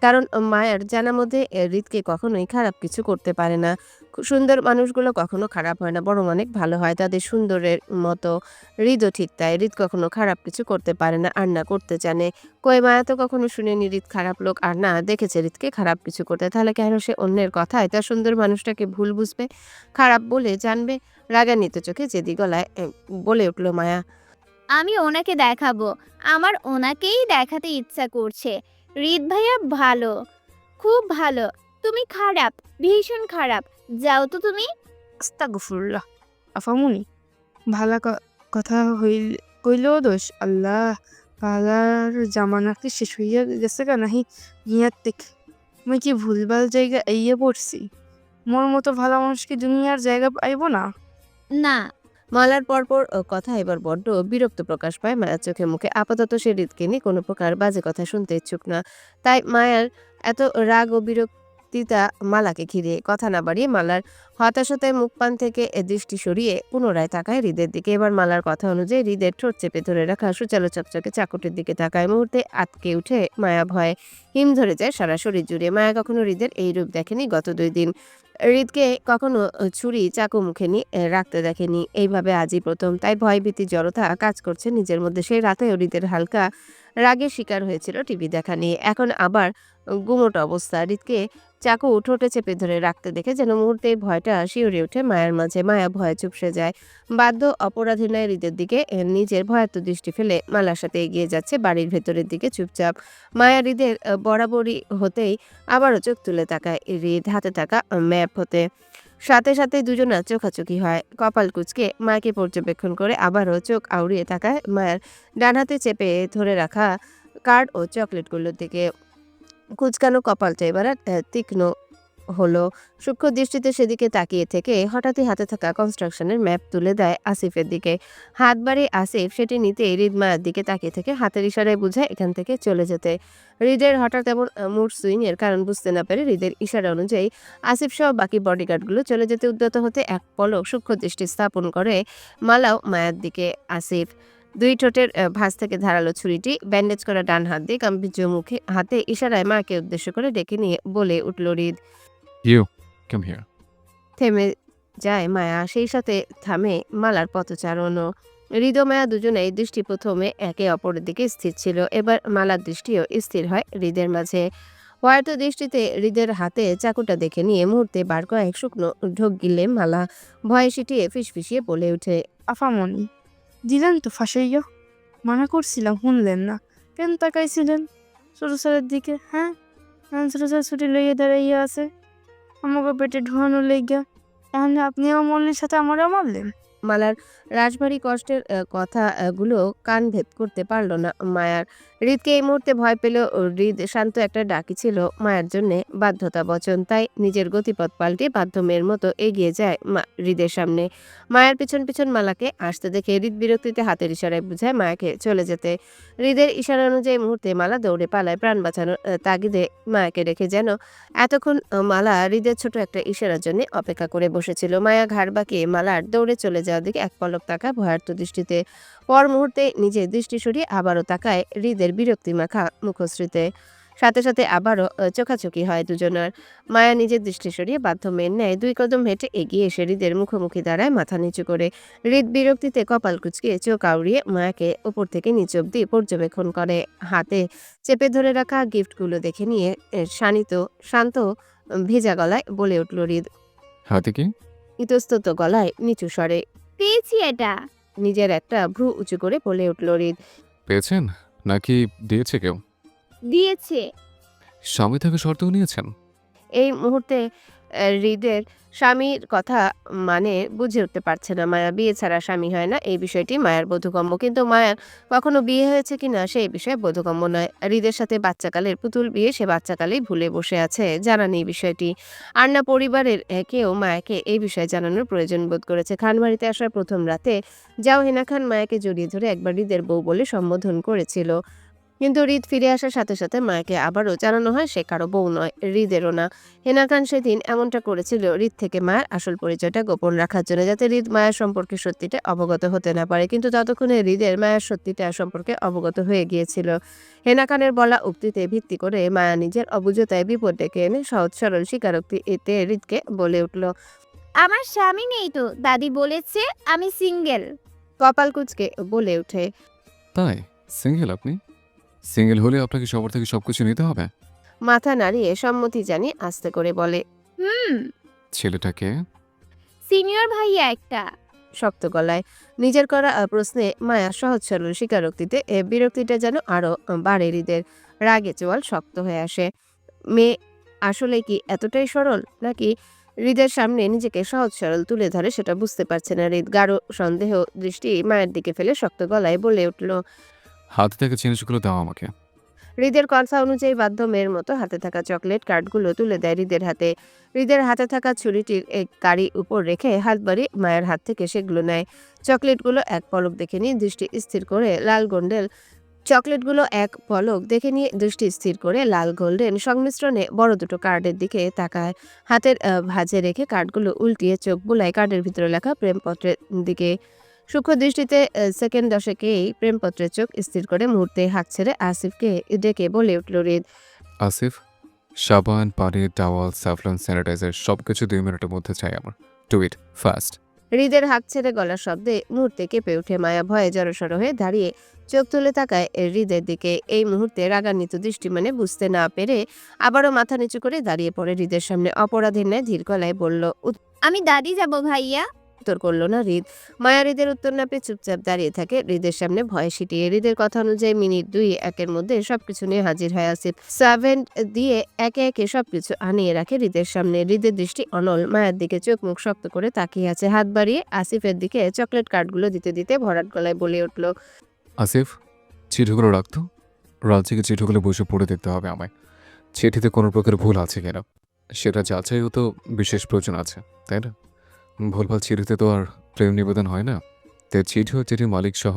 Speaker 2: কারণ মায়ার জানা মধ্যে হৃদকে কখনোই খারাপ কিছু করতে পারে না। সুন্দর মানুষগুলো কখনো খারাপ হয় না, বরং অনেক ভালো হয়। তাদের সুন্দরের মতো হৃদও ঠিক তাই। হৃদ কখনো খারাপ কিছু করতে পারে না, আর না করতে জানে। কই মায়া তো কখনো শুনেনি হৃদ খারাপ লোক, আর না দেখেছে হৃদকে খারাপ কিছু করতে। তাহলে কেন সে অন্যের কথায় তার সুন্দর মানুষটাকে ভুল বুঝবে, খারাপ বলে জানবে? রাগান্বিত চোখে জেদি গলায় বলে উঠল মায়া,
Speaker 4: আমি ওনাকে দেখাবো, আমার ওনাকেই দেখাতে ইচ্ছা করছে। হৃদ ভাইয়া ভালো, খুব ভালো, তুমি খারাপ, ভীষণ খারাপ, যাও তো তুমি।
Speaker 9: আস্তাগফিরুল্লাহ। আফামনি ভালা কথা কইলেও দোষ। আল্লাহ পালার জামানা কি শেষ হইয়া গেছে গা নাহি ইয়ার থেকে আমি কি ভুলভাল জায়গা আইয়া পড়ছি? মোর মতো ভালো মানুষ কি দুনিয়ার জায়গা পাইব না?
Speaker 4: না,
Speaker 2: মালার পরপর কথা এবার বড্ড বিরক্ত প্রকাশ পায় মায়ার চোখে মুখে। আপাতত সে হৃদকে নিয়ে কোনো প্রকার বাজে কথা শুনতে ইচ্ছুক না। তাই মায়ার এত রাগ ও বিরক্তিতা মালাকে ঘিরে। কথা না বাড়িয়ে মালার হতাশাতায় মুখ পান থেকে দৃষ্টি সরিয়ে পুনরায় তাকায় হৃদের দিকে। এবার মালার কথা অনুযায়ী হৃদের ঠোঁট চেপে ধরে রাখা সুচালো চকচকে চাকুটির দিকে তাকায়। মুহূর্তে আটকে উঠে মায়া ভয়ে হিম ধরে যায় সারা শরীর জুড়ে। মায়া কখনো হৃদের এই রূপ দেখেনি গত 2 দিন। হৃদকে কখনো ছুরি চাকু মুখে নিয়ে রাখতে দেখেনি, এইভাবে আজই প্রথম। তাই ভয়ভীতি জড়তা কাজ করছে নিজের মধ্যে। সেই রাতে হৃদের হালকা রাগের শিকার হয়েছিল টিভি দেখা নিয়ে। এখন আবার গুমোট অবস্থা। হৃদকে চাকু ঠোঁটে চেপে ধরে রাখতে দেখে যেন মুহূর্তে ভয়টা শিউরে ওঠে মায়ের মাঝে। মায়া ভয়ে চুপসে যায়। বাধ্য অপরাধী নয় হৃদের দিকে নিজের ভয়ার্ত দৃষ্টি ফেলে মালার সাথে এগিয়ে যাচ্ছে বাড়ির ভেতরের দিকে চুপচাপ। মায়া হৃদের বরাবরই হতেই আবারও চোখ তুলে তাকায় হৃদ হাতে থাকা ম্যাপ হতে। সাথে সাথে দুজনা চোখাচোখি হয়। কপাল কুঁচকে মাকে পর্যবেক্ষণ করে আবারও চোখ আউড়িয়ে তাকায় মায়ের ডান হাতে চেপে ধরে রাখা কার্ড ও চকলেটগুলোর দিকে। কুচকানো কপালটা এবার আর তীক্ষ্ণ হলো। সূক্ষ্ম দৃষ্টিতে সেদিকে তাকিয়ে থেকে হঠাৎই হাতে থাকা কনস্ট্রাকশনের ম্যাপ তুলে দেয় আসিফের দিকে। হাত বাড়িয়ে আসিফ সেটি নিতে হৃদ মায়ের দিকে তাকিয়ে থেকে হাতের ইশারায় বুঝায় এখান থেকে চলে যেতে। হৃদের হঠাৎ এমন মুড সুইং এর কারণ বুঝতে না পেরে হৃদের ইশারা অনুযায়ী আসিফ সহ বাকি বডিগার্ডগুলো চলে যেতে উদ্যত হতে এক পলক সূক্ষ্ম দৃষ্টি স্থাপন করে মালাও মায়ের দিকে। আসিফ 2 ঠোঁটের ভাঁজ থেকে ধারালো ছুরিটি ব্যান্ডেজ করা ডান হাত দিয়ে গাম্ভীর্য মুখে হাতে ইশারায় মাকে উদ্দেশ্য করে ডেকে নিয়ে বলে উঠল হৃদ।
Speaker 7: You come here.
Speaker 2: থেমে যায় মায়া, সেই সাথে থামে মালার পথচারণও। হৃদ ও মায়া দুজনেই দৃষ্টি প্রথমে একে অপরের দিকে স্থির ছিল। এবার মালার দৃষ্টিও স্থির হয় হৃদের মাঝে। ভয়ার্ত দৃষ্টিতে হৃদের হাতে চাকুটা দেখে নিয়ে মুহূর্তে বার কয়েক শুকনো ঢোক গিলে মালা ভয়ে সিটিয়ে ফিসফিসিয়ে বলে ওঠে।
Speaker 9: আফামনি দিলেন তো ফাঁসাইয়া, মানা করছিলাম শুনলেন না, কেন তাকাইছিলেন ছোট স্যারের দিকে? হ্যাঁ ছোট স্যার ছুটি লইয়া দাঁড়াইয়া আছে আমাকে পেটে ঢোয়ানো লেগা, তাহলে আপনি আমার মনের সাথে আমারও মারলেন।
Speaker 2: মালার রাশভারী কষ্টের কথাগুলো কান ভেদ করতে পারল না মায়ার। হৃদকে এই মুহূর্তে ভয় পেল। হৃদ শান্ত একটা ডাকি ছিল মায়ার জন্যে বাধ্যতা বচন, তাই নিজের গতিপথ পাল্টে বাধ্য মেয়ের মতো এগিয়ে যায় হৃদের সামনে। মায়ার পিছন পিছন মালাকে আসতে দেখে হৃদ বিরক্তিতে হাতের ইশারায় বুঝায় মায়াকে চলে যেতে। হৃদের ইশারা অনুযায়ী মুহূর্তে মালা দৌড়ে পালায় প্রাণ বাঁচানোর তাগিদে মায়াকে রেখে, যেন এতক্ষণ মালা হৃদের ছোট একটা ইশারার জন্য অপেক্ষা করে বসেছিল। মায়া ঘাড় বাঁকিয়ে মালার দৌড়ে চলে যাওয়ার দিকে এক পলক তাকায় ভয়ার্ত দৃষ্টিতে। পর মুহূর্তে নিজের দৃষ্টি সরিয়ে আবারও তাকায় হৃদের বিরক্তি মাখা মুখশ্রীতে। সাথে সাথে আবারও চোখাচোখি হয় দুজনের। মায়া নিজের দৃষ্টি সরিয়ে বাধ্য মেয়ের ন্যায় 2 কদম হেঁটে এগিয়ে এসে হৃদের মুখোমুখি দাঁড়ায় মাথা নিচু করে। হৃদ বিরক্তিতে কপাল কুঁচকিয়ে চোখ আউড়িয়ে মায়াকে উপর থেকে নিচ অব্দি পর্যবেক্ষণ করে। হাতে চেপে ধরে রাখা গিফটগুলো দেখে নিয়ে শান্ত ভেজা গলায় বলে উঠল হৃদ,
Speaker 7: হাতে কি?
Speaker 2: ইতস্তত গলায় নিচু স্বরে।
Speaker 4: পেয়েছি এটা।
Speaker 2: নিজের একটা ভ্রু উঁচু করে বলে উঠল হৃদ।
Speaker 7: পেয়েছেন নাকি দিয়েছে কেউ?
Speaker 4: দিয়েছে।
Speaker 7: স্বামী থেকে শর্তও নিয়েছেন?
Speaker 2: এই মুহূর্তে হৃদের স্বামীর কথা মানে বুঝে উঠতে পারছে না মায়া। বিয়ে ছাড়া স্বামী হয় না, এই বিষয়টি মায়ার বোধগম্য, কিন্তু মায়ার কখনো বিয়ে হয়েছে কিনা সেই বিষয়ে বোধগম্য নয়। হৃদের সাথে বাচ্চাকালের পুতুল বিয়ে, সে বাচ্চাকালেই ভুলে বসে আছে, জানা নেই বিষয়টি। আর না পরিবারের কেউ মায়াকে এই বিষয়ে জানানোর প্রয়োজন বোধ করেছে। খানবাড়িতে আসার প্রথম রাতে যাও হেনা খান মায়াকে জড়িয়ে ধরে একবার হৃদের বউ বলে সম্বোধন করেছিল, কিন্তু হৃদ ফিরে আসার সাথে সাথে মায়াকে আবারও জানানো হয় সে কারো বউ নয়, হৃদেরও না। হেনা খান সেদিন এমনটা করেছিল হৃদ থেকে মায়ের আসল পরিচয়টা গোপন রাখার জন্য, যাতে হৃদ মায়ের সম্পর্কে সত্যিটা অবগত হতে না পারে। কিন্তু ততক্ষণে হৃদের মায়ের সত্যিটা সম্পর্কে অবগত হয়ে গিয়েছিল। হেনা খানের বলা উক্তিতে ভিত্তি করে মায়া নিজের অবুঝতায় বিপদ ডেকে এনে সহজ সরল স্বীকারোক্তি এতে হৃদকে বলে উঠল।
Speaker 4: আমার স্বামী নেই তো, দাদি বলেছে আমি সিঙ্গেল।
Speaker 2: কপাল কুঁচকে বলে ওঠে।
Speaker 7: তাই? সিঙ্গেল আপনি? সিঙ্গেল হলে আপনাকে সবার থেকে সবকিছু নিতে হবে?
Speaker 2: মাথা নাড়িয়ে সম্মতি জানিয়ে আস্তে করে বলে।
Speaker 7: ছেলেটাকে?
Speaker 4: সিনিয়র ভাইয়া একটা।
Speaker 2: শক্ত গলায় নিজের করা প্রশ্নে মায়া সহজ সরল স্বীকারোক্তিতে বিরক্তিটা যেন আরো বাড়ে। হৃদের রাগে চোয়াল শক্ত হয়ে আসে। মেয়ে আসলে কি এতটাই সরল, নাকি হৃদের সামনে নিজেকে সহজ সরল তুলে ধরে সেটা বুঝতে পারছে না হৃদ। গাঢ় সন্দেহ দৃষ্টি মায়ের দিকে ফেলে শক্ত গলায় বলে উঠল।
Speaker 7: হাতে থেকে জিনিসগুলো দাও আমাকে।
Speaker 2: হৃদের কথা অনুযায়ী বাধ্য মেয়ের মতো হাতে থাকা চকলেট কার্ডগুলো তুলে দেয় হৃদের হাতে। হৃদের হাতে থাকা ছুরিটির এক কারি উপর রেখে হাত বাড়িয়ে মায়ের হাত থেকে সেগুলো নেয়। চকলেটগুলো এক পলক দেখে নিয়ে দৃষ্টি স্থির করে লাল গোল্ডেন সংমিশ্রণে বড় দুটো কার্ডের দিকে তাকায়। হাতের ভাঁজে রেখে কার্ডগুলো উল্টিয়ে চোখ বুলায় কার্ডের ভিতরে লেখা প্রেমপত্রের দিকে। সূক্ষ্ম দৃষ্টিতে সেকেন্ড দশেকেই প্রেমপত্রের চোখ স্থির করে মুহূর্তে হাত ছেড়ে আসিফকে ডেকে বলে উঠল হৃদ।
Speaker 7: আসিফ, সাবান, পানি, টাওয়াল, স্যাফলন, স্যানিটাইজার সবকিছু 2 মিনিটের মধ্যে চাই আমার। Do it fast.
Speaker 2: হৃদের হাত ছেড়ে গলার শব্দে মুহূর্তে কেঁপে উঠে মায়া ভয়ে জড়সড় হয়ে দাঁড়িয়ে চোখ তুলে তাকায় হৃদের দিকে। এই মুহূর্তে রাগান্বিত দৃষ্টি মানে বুঝতে না পেরে আবারও মাথা নিচু করে দাঁড়িয়ে পড়ে হৃদের সামনে। অপরাধীর ন্যায় ধীর গলায় বলল।
Speaker 4: আমি দাদি যাব ভাইয়া।
Speaker 2: উত্তর করলো না হৃদ। মায়া হৃদের উত্তর না পেয়ে চুপচাপ দাঁড়িয়ে থাকে হৃদের সামনে ভয়ে সিটিয়ে। হৃদের কথা অনুযায়ী মিনিট 2-1 মধ্যে সবকিছু নিয়ে হাজির হয় আসিফ। সার্ভেন্ট দিয়ে একে একে সবকিছু আনিয়ে রাখে হৃদের সামনে। হৃদের দৃষ্টি অনল মায়ের দিকে, চোখ মুখ শক্ত করে তাকিয়ে আছে। হাত বাড়িয়ে আসিফের দিকে চকলেট কার্ডগুলো দিতে দিতে ভরাট গলায় বলে উঠল।
Speaker 7: আসিফ, চিঠিগুলো রাখতো। রাজ্যকে চিঠিগুলো বসে পড়ে দেখতে হবে আমায়। চিঠিতে কোনো প্রকার ভুল আছে কিনা সেটা যাচাইও তো বিশেষ প্রয়োজন আছে, তাই না? ভুলভাল চিঠিতে তো আর প্রেম নিবেদন হয় না। তাই চিঠি ও চিঠির মালিক সহ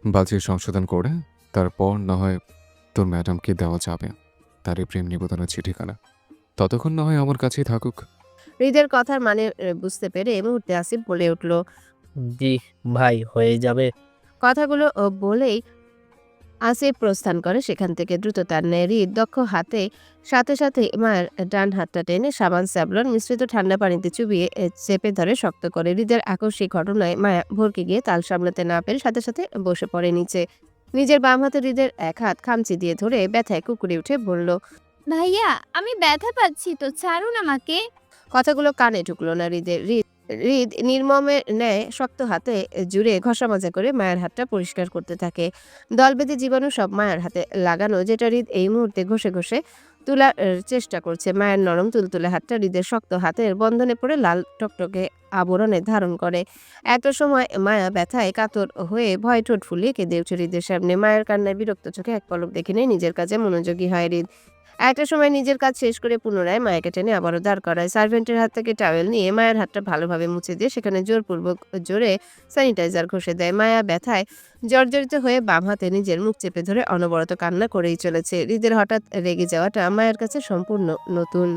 Speaker 7: বাজিয়ে সংশোধন করে তারপর না হয় তোর ম্যাডামকে দেওয়া যাবে তার এই প্রেম নিবেদনের চিঠিখানা। ততক্ষণ না হয় আমার কাছেই থাকুক।
Speaker 2: হৃদের কথার মানে বুঝতে পেরে এই মুহূর্তে আসিফ বলে উঠল।
Speaker 10: জি ভাই, হয়ে যাবে।
Speaker 2: কথাগুলো বলেই আসিফ প্রস্থান করে সেখান থেকে দ্রুত তার নেয়। হৃদ দক্ষ হাতে সাথে সাথে মায়ের ডান হাতটা টেনে সাবান স্যাভলন মিশ্রিত ঠান্ডা পানিতে চুবিয়ে চেপে ধরে শক্ত করে। হৃদের আকস্মিক ঘটনায় মায়া ভরকে গিয়ে তাল সামলাতে না পেরে সাথে সাথে বসে পড়ে নিচে। নিজের বাম হাতে হৃদের এক হাত খামচি দিয়ে ধরে ব্যথায় কুকুরে উঠে বলল।
Speaker 4: ভাইয়া আমি ব্যথা পাচ্ছি তো, ছাড়ুন আমাকে।
Speaker 2: কথাগুলো কানে ঢুকলো না হৃদের। হৃদ নির্মমের ন্যায় শক্ত হাতে জুড়ে ঘষা মাজা করে মায়ের হাতটা পরিষ্কার করতে থাকে। দল বেঁধে জীবাণু সব মায়ের হাতে লাগানো, যেটা হৃদ এই মুহূর্তে ঘষে ঘষে তোলার চেষ্টা করছে। মায়ের নরম তুলতুলে হাতটা হৃদের শক্ত হাতের বন্ধনে পড়ে লাল টকটকে আবরণে ধারণ করে। একটা সময় মায়া ব্যথায় কাতর হয়ে ভয় ঠোঁট ফুলিয়ে কেঁদে উঠে হৃদের সামনে। মায়ের কান্নায় বিরক্ত চোখে এক পলক দেখে নিয়ে নিজের কাজে মনোযোগী হয় হৃদ। একটা সময় নিজের কাজ শেষ করে পুনরায় মায়াকে টেনে আবারও দাঁড় করায়। সার্ভেন্টের হাত থেকে টাওয়েল নিয়ে মায়ের হাতটা ভালোভাবে মুছে দিয়ে সেখানে জোরপূর্বক জোরে স্যানিটাইজার ঘষে দেয়। মায়া ব্যথায় জর্জরিত হয়ে বাম হাতে নিজের মুখ চেপে ধরে অনবরত কান্না করেই চলেছে। হৃদের হঠাৎ রেগে যাওয়াটা মায়ের কাছে সম্পূর্ণ নতুন,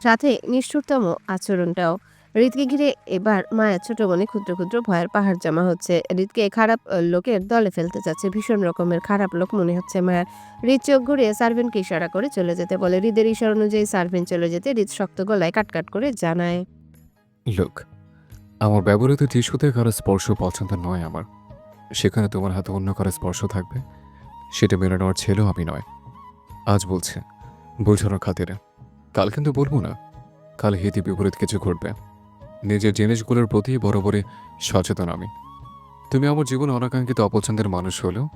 Speaker 2: সাথে নিষ্ঠুরতম আচরণটাও। হৃদকে ঘিরে এবার মায়ের ছোট মনে ক্ষুদ্র ক্ষুদ্র ভয়ের পাহাড় জমা হচ্ছে। হৃদকে খারাপ লোকের দলে ফেলতে চাচ্ছে, ভীষণ রকমের খারাপ লোক মনে হচ্ছে মায়ের। হৃদ চোখ ঘুরিয়ে সার্ভেন্টকে ইশারা করে চলে যেতে বলে। হৃদের ইশারা অনুযায়ী সার্ভেন্ট চলে যেতে হৃদ শক্ত গলায় কাটকাট করে জানায়,
Speaker 7: লোক, আমার ব্যবহৃত টিস্যুতে কারো স্পর্শ পছন্দ নয় আমার। সেখানে তোমার হাতে অন্য কারো স্পর্শ থাকবে, সেটা মেনে নেওয়ার ছেলেও আমি নয়। আজ বলছে বোঝানোর খাতিরে, কাল কিন্তু বলবো না। কাল হিতে বিপরীত কিছু ঘটবে। নিজের জিনিসগুলোর প্রতি বরাবরই সচেতন আমি। তুমি আমার জীবনে অনাকাঙ্ক্ষিত অপছন্দের মানুষ হলেও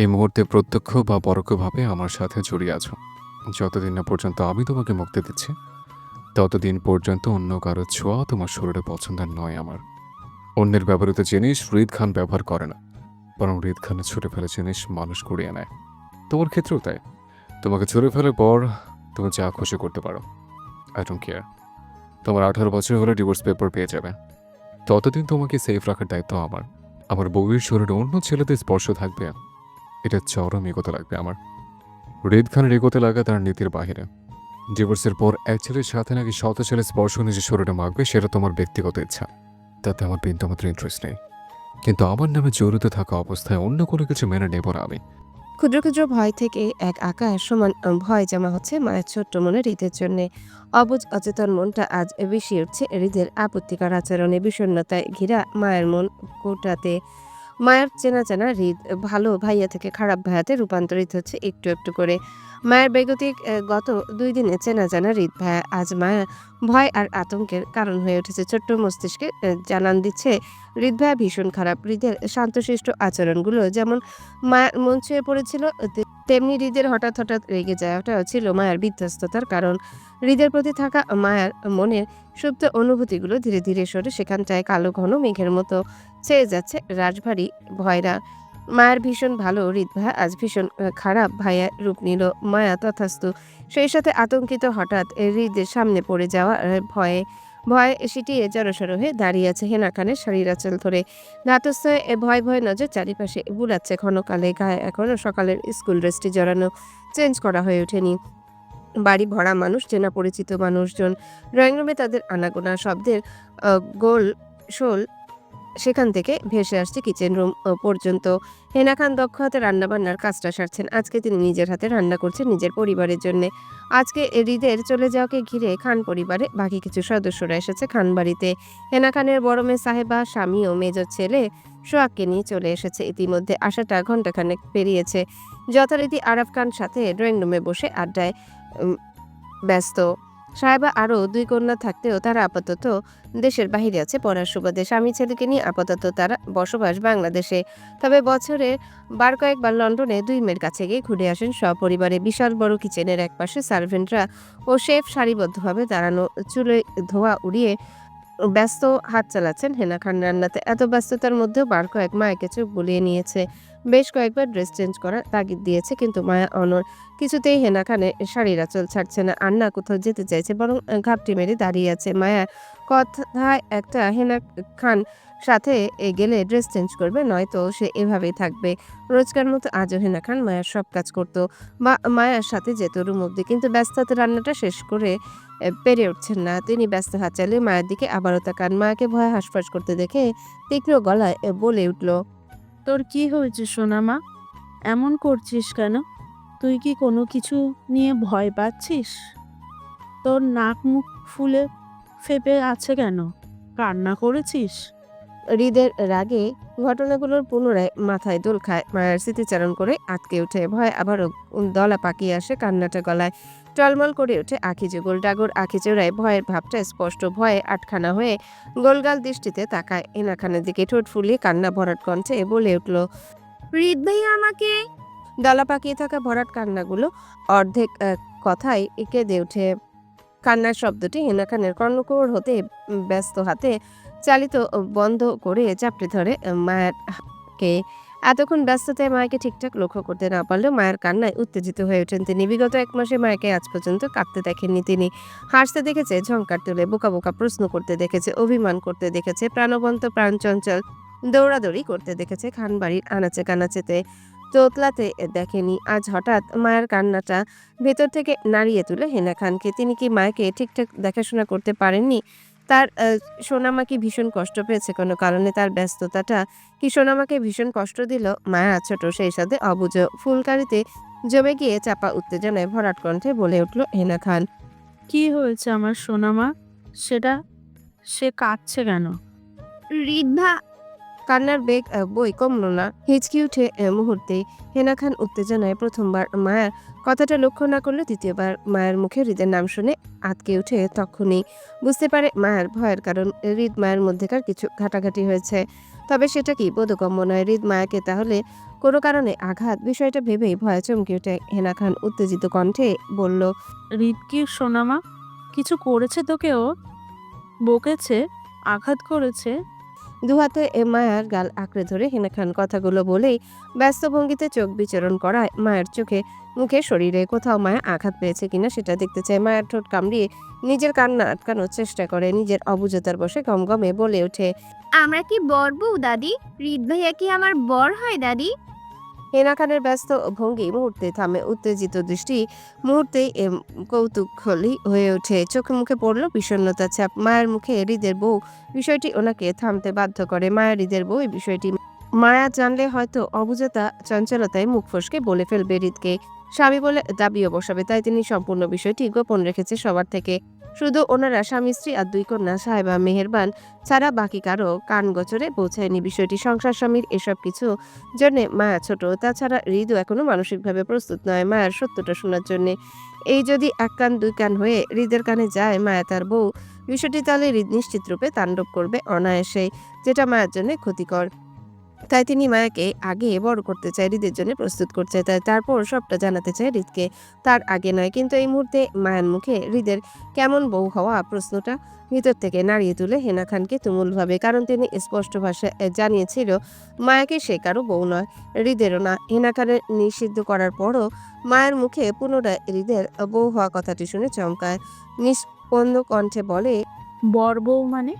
Speaker 7: এই মুহূর্তে প্রত্যক্ষ বা পরোক্ষভাবে আমার সাথে জড়িয়ে আছো। যতদিন না পর্যন্ত আমি তোমাকে মুক্তি দিচ্ছি, ততদিন পর্যন্ত অন্য কারো ছোঁয়া তোমার শরীরে পছন্দের নয় আমার। অন্যের ব্যবহৃত জিনিস হৃদ খান ব্যবহার করে না, বরং হৃদ খানের ছুঁড়ে ফেলে জিনিস মানুষ কুড়িয়ে নেয়। তোমার ক্ষেত্রেও তাই। তোমাকে ছুঁড়ে ফেলার পর তুমি যা খুশি করতে পারো, আই ডোন্ট কেয়ার। তোমার 18 বছর হলে ডিভোর্স পেপার পেয়ে যাবে। ততদিন তোমাকে সেফ রাখার দায়িত্ব আমার। আমার বউয়ের শরীরে অন্য ছেলেদের স্পর্শ থাকবে, এটা চরম এগোতে লাগবে আমার। হৃদ খানের এগোতে লাগা তার নীতির বাহিরে। ডিভোর্সের পর এক ছেলের সাথে নাকি শত ছেলের স্পর্শ নিজের শরীরে মাখবে, সেটা তোমার ব্যক্তিগত ইচ্ছা, তাতে আমার বিন্দুমাত্র ইন্টারেস্ট নেই। কিন্তু আমার নামে জড়িত থাকা অবস্থায় অন্য কোনো কিছু মেনে নেব না আমি।
Speaker 2: ক্ষুদ্র ক্ষুদ্র ভয় থেকে এক আকাশ সমান ভয় জমা হচ্ছে মায়ের ছোট্ট মনে হৃদের জন্য। অবুঝ অচেতন মনটা আজ বেশি উঠছে হৃদের আপত্তিকর আচরণে। বিষণ্ণতায় ঘিরা মায়ের মন কোটাতে মায়ের চেনা চেনা হৃদ ভালো ভাইয়া থেকে খারাপ ভাইয়াতে রূপান্তরিত হচ্ছে একটু একটু করে। মায়ের বেগতিক গত 2 দিনে চেনা জানা হৃদ ভাইয়া আজ মায়া ভয় আর আতঙ্কের কারণ হয়ে উঠেছে। ছোট্ট মস্তিষ্কে জানান দিচ্ছে হৃদ ভাইয়া ভীষণ খারাপ। হৃদের শান্তশিষ্ট আচরণগুলো যেমন মায়ের মন ছুঁয়ে পড়েছিল, তেমনি হৃদের হঠাৎ হঠাৎ রেগে যাওয়াটাও ছিল মায়ের বিধ্বস্ততার কারণ। হৃদের প্রতি থাকা মায়ের মনের সুপ্ত অনুভূতিগুলো ধীরে ধীরে সরে সেখানটায় কালো ঘন মেঘের মতো ছেয়ে যাচ্ছে রাশভারী ভয়রা। মায়ের ভীষণ ভালো হৃদ ভাইয়া আজ ভীষণ খারাপ ভাইয়া রূপ নিল। মায়া তথাস্তু, সেই সাথে আতঙ্কিত হঠাৎ হৃদের সামনে পড়ে যাওয়া ভয়ে ভয়ে সিটিয়ে জড়সড় হয়ে দাঁড়িয়ে আছে হেনা খানের শাড়ির আঁচল ধরে। ধাতস্থ ভয় ভয় নজর চারিপাশে বুলাচ্ছে ক্ষণকালে। গায়ে এখনো সকালের স্কুল ড্রেসটি জড়ানো, চেঞ্জ করা হয়ে ওঠেনি। বাড়ি ভরা মানুষ, চেনা পরিচিত মানুষজন। ড্রয়িং রুমে তাদের আনাগোনা শব্দের গোল শোল সেখান থেকে ভেসে আসছে কিচেন রুম পর্যন্ত। হেনা খান দক্ষ হাতে রান্নাবান্নার কাজটা সারছেন। আজকে তিনি নিজের হাতে রান্না করছেন নিজের পরিবারের জন্য। আজকে হৃদের চলে যাওয়াকে ঘিরে খান পরিবারে বাকি কিছু সদস্যরা এসেছে খান বাড়িতে। হেনা খানের বড় মেয়ে সাহেবা, স্বামী ও মেজ ছেলে সোহাগকে নিয়ে চলে এসেছে। ইতিমধ্যে আসাটা ঘণ্টাখানেক পেরিয়েছে। যথারীতি আরাফ খান সাথে ড্রয়িং রুমে বসে আড্ডায় ব্যস্ত। সাহেবা আরও 2 কন্যা থাকতেও তারা আপাতত দেশের বাহিরে আছে পড়ার সুবাদে। স্বামী ছেলেকে নিয়ে আপাতত তারা বসবাস বাংলাদেশে। তবে বছরে বার কয়েকবার লন্ডনে 2 মেয়ের কাছে গিয়ে ঘুরে আসেন সপরিবারে। বিশাল বড় কিচেনের একপাশে সার্ভেন্টরা ও শেফ সারিবদ্ধভাবে দাঁড়ানো, চুলে ধোয়া উড়িয়ে ব্যস্ত হাত চালাচ্ছেন হেনা খান রান্নাতে। এত ব্যস্ততার মধ্যেও বার কয়েক মায়াকে চোখ বুলিয়ে নিয়েছে। বেশ কয়েকবার ড্রেস চেঞ্জ করার তাগিদ দিয়েছে, কিন্তু মায়া অনড়। কিছুতেই হেনা খানের শাড়ির আঁচল ছাড়ছে না। আর না কোথাও যেতে চাইছে, বরং ঘাপটি মেরে দাঁড়িয়ে আছে। মায়া কথায় একটা হেনা খান সাথে গেলে ড্রেস চেঞ্জ করবে, নয়তো সে এভাবেই থাকবে। রোজকার মতো আজও হেনা খান মায়ার সব কাজ করতো বা মায়ার সাথে যেত রুম অব্দি, কিন্তু ব্যস্ততা রান্নাটা শেষ করে পেরে উঠছেন না। তিনি ব্যস্ত হাত চালিয়ে মায়ের দিকে আবারও তাকান। মায়াকে ভয়ে হাঁসফাঁস করতে দেখে তীক্ষ্ণ গলায় বলে উঠল,
Speaker 8: তোর কি হয়েছে সোনামা? এমন করছিস কেন? তুই কি কোনো কিছু নিয়ে ভয় পাচ্ছিস? তোর নাক মুখ ফুলে ফেপে আছে কেন? কান্না করেছিস?
Speaker 2: হৃদের রাগে ঘটনাগুলোর পুনরায় মাথায় দোল খায়। মায়ের স্মৃতিচারণ করে আটকে ওঠে। ভয় আবারও দলা পাকিয়ে আসে কান্নাটা গলায়। টলমল করে ওঠে আখি যুগল ডাগর আখি চোরায় ভয়ের ভাবটা স্পষ্ট। ভয়ে আটখানা হয়ে গোলগাল দৃষ্টিতে তাকায় হেনা খানের দিকে। ঠোঁট ফুলিয়ে কান্না ভরাট কণ্ঠে বলে উঠল,
Speaker 4: হৃদ ভাইয়া আমাকে
Speaker 2: দলা পাকিয়ে থাকা ভরাট কান্নাগুলো অর্ধেক কথাই কেঁদে ওঠে। কান্নার শব্দটি হেনা খানের কর্ণকুহর হতে ব্যস্ত হাতে চালিত বন্ধ করে চাপড়ে ধরে মায়েরকে। এতক্ষণ ব্যস্ততায় মায়েকে ঠিকঠাক লক্ষ্য করতে না পারলেও মায়ের কান্নায় উত্তেজিত হয়ে ওঠেন তিনি। বিগত 1 মাসে মায়েকে আজ পর্যন্ত কাঁদতে দেখেননি তিনি। হাসতে দেখেছে, ঝংকার তুলে বোকা বোকা প্রশ্ন করতে দেখেছে, অভিমান করতে দেখেছে, প্রাণবন্ত প্রাণচঞ্চল দৌড়াদৌড়ি করতে দেখেছে খানবাড়ির আনাচে কানাচেতে। তোতলাতে দেখেনি। আজ হঠাৎ মায়ের কান্নাটা ভেতর থেকে নাড়িয়ে তুলে হেনা খানকে। তিনি কি মায়েকে ঠিকঠাক দেখাশোনা করতে পারেননি? তার সোনামা কি ভীষণ কষ্ট পেয়েছে কোনো কারণে? তার ব্যস্ততাটা কি সোনামাকে ভীষণ কষ্ট দিল? মায়া ছোট, সেই সাথে অবুঝ। ফুলকারিতে জমে গিয়ে চাপা উত্তেজনায় ভরাট কণ্ঠে বলে উঠল হেনা খান।
Speaker 8: কি হয়েছে আমার সোনামা? সে কাঁদছে কেন?
Speaker 4: হৃদ ভা
Speaker 2: কান্নার বেগ বই কমল না। হিচকি উঠে মুহূর্তেই হেনা খান উত্তেজনায় প্রথমবার মায়ের কথাটা লক্ষ্য না করলে দ্বিতীয়বার মায়ের মুখে হৃদের নাম শুনে আতকে উঠে তখনই বুঝতে পারে মায়ের ভয়ের কারণ। হৃদ মায়ের মধ্যেকার কিছু ঘাটাঘাটি হয়েছে, তবে সেটা কি বোধগম্য নয়। হৃদ মায়াকে তাহলে কোনো কারণে আঘাত, বিষয়টা ভেবেই ভয়ে চমকে উঠে হেনা খান উত্তেজিত কণ্ঠে বলল,
Speaker 8: হৃদ কি সোনামা কিছু করেছে তোকে? ও বকেছে, আঘাত করেছে?
Speaker 2: দুহাতে মায়ার গাল আঁকড়ে ধরে হেনা খান কথাগুলো বলেই ব্যস্ত ভঙ্গিতে চোখ বিচরণ করায় মায়ের চোখে মুখে শরীরে কোথাও মায়া আঘাত পেয়েছে কিনা সেটা দেখতে চায়। মায়ের ঠোঁট কামড়িয়ে নিজের কান্না আটকানোর চেষ্টা করে। নিজের অবুঝতার বসে গমগমে বলে ওঠে,
Speaker 4: আমরা কি বর বউ দাদি? হৃদ ভাইয়া কি আমার বর হয় দাদি?
Speaker 2: হেনা খানের ব্যস্ত ভঙ্গি মুহূর্তে থামে। উত্তেজিত দৃষ্টি মুহূর্তেই কৌতূহলী হয়ে ওঠে। চোখে মুখে পড়ল বিষণ্ণতার ছাপ। মায়ের মুখে হৃদের বউ বিষয়টি ওনাকে থামতে বাধ্য করে। মায়া হৃদের বউ এই বিষয়টি মায়া জানলে হয়তো অবুঝতা চঞ্চলতায় মুখ ফসকে বলে ফেলবে হৃদকে। স্বামী বলে দাবিও বসাবে, তাই তিনি সম্পূর্ণ বিষয়টি গোপন রেখেছে সবার থেকে। শুধু ওনারা স্বামী স্ত্রী আর 2 কন্যা সাহেবা মেহেরবান ছাড়া বাকি কারো কান গোচরে পৌঁছায়নি বিষয়টি। সংসার স্বামীর এসব কিছু জন্যে মায়া ছোট, তাছাড়া হৃদও এখনো মানসিকভাবে প্রস্তুত নয় মায়ের সত্যটা শোনার জন্যে। এই যদি 1 কান 2 কান হয়ে হৃদের কানে যায় মায়া তার বউ, বিষয়টি তাহলে হৃদ নিশ্চিত রূপে তাণ্ডব করবে অনায়াসে, যেটা মায়ের জন্য ক্ষতিকর। তাই তিনি মায়াকে আগে বড় করতে চায়, হৃদের জন্য প্রস্তুত করতে চায়, তারপর সবটা জানাতে চায় হৃদকে, তার আগে নয়। কিন্তু এই মুহূর্তে মায়ের মুখে হৃদের কেমন বউ হওয়া প্রশ্নটা ভিতর থেকে নাড়িয়ে তুলে হেনা খানকে তুমুলভাবে। কারণ তিনি স্পষ্ট ভাষায় জানিয়েছিল মায়াকে সে কারো বউ নয়, হৃদেরও না। হেনা খানের নিষিদ্ধ করার পরও মায়ের মুখে পুনরায় হৃদের বউ হওয়া কথাটি শুনে চমকায়। নিষ্পন্দ কণ্ঠে বলে,
Speaker 8: বর বউ মানে?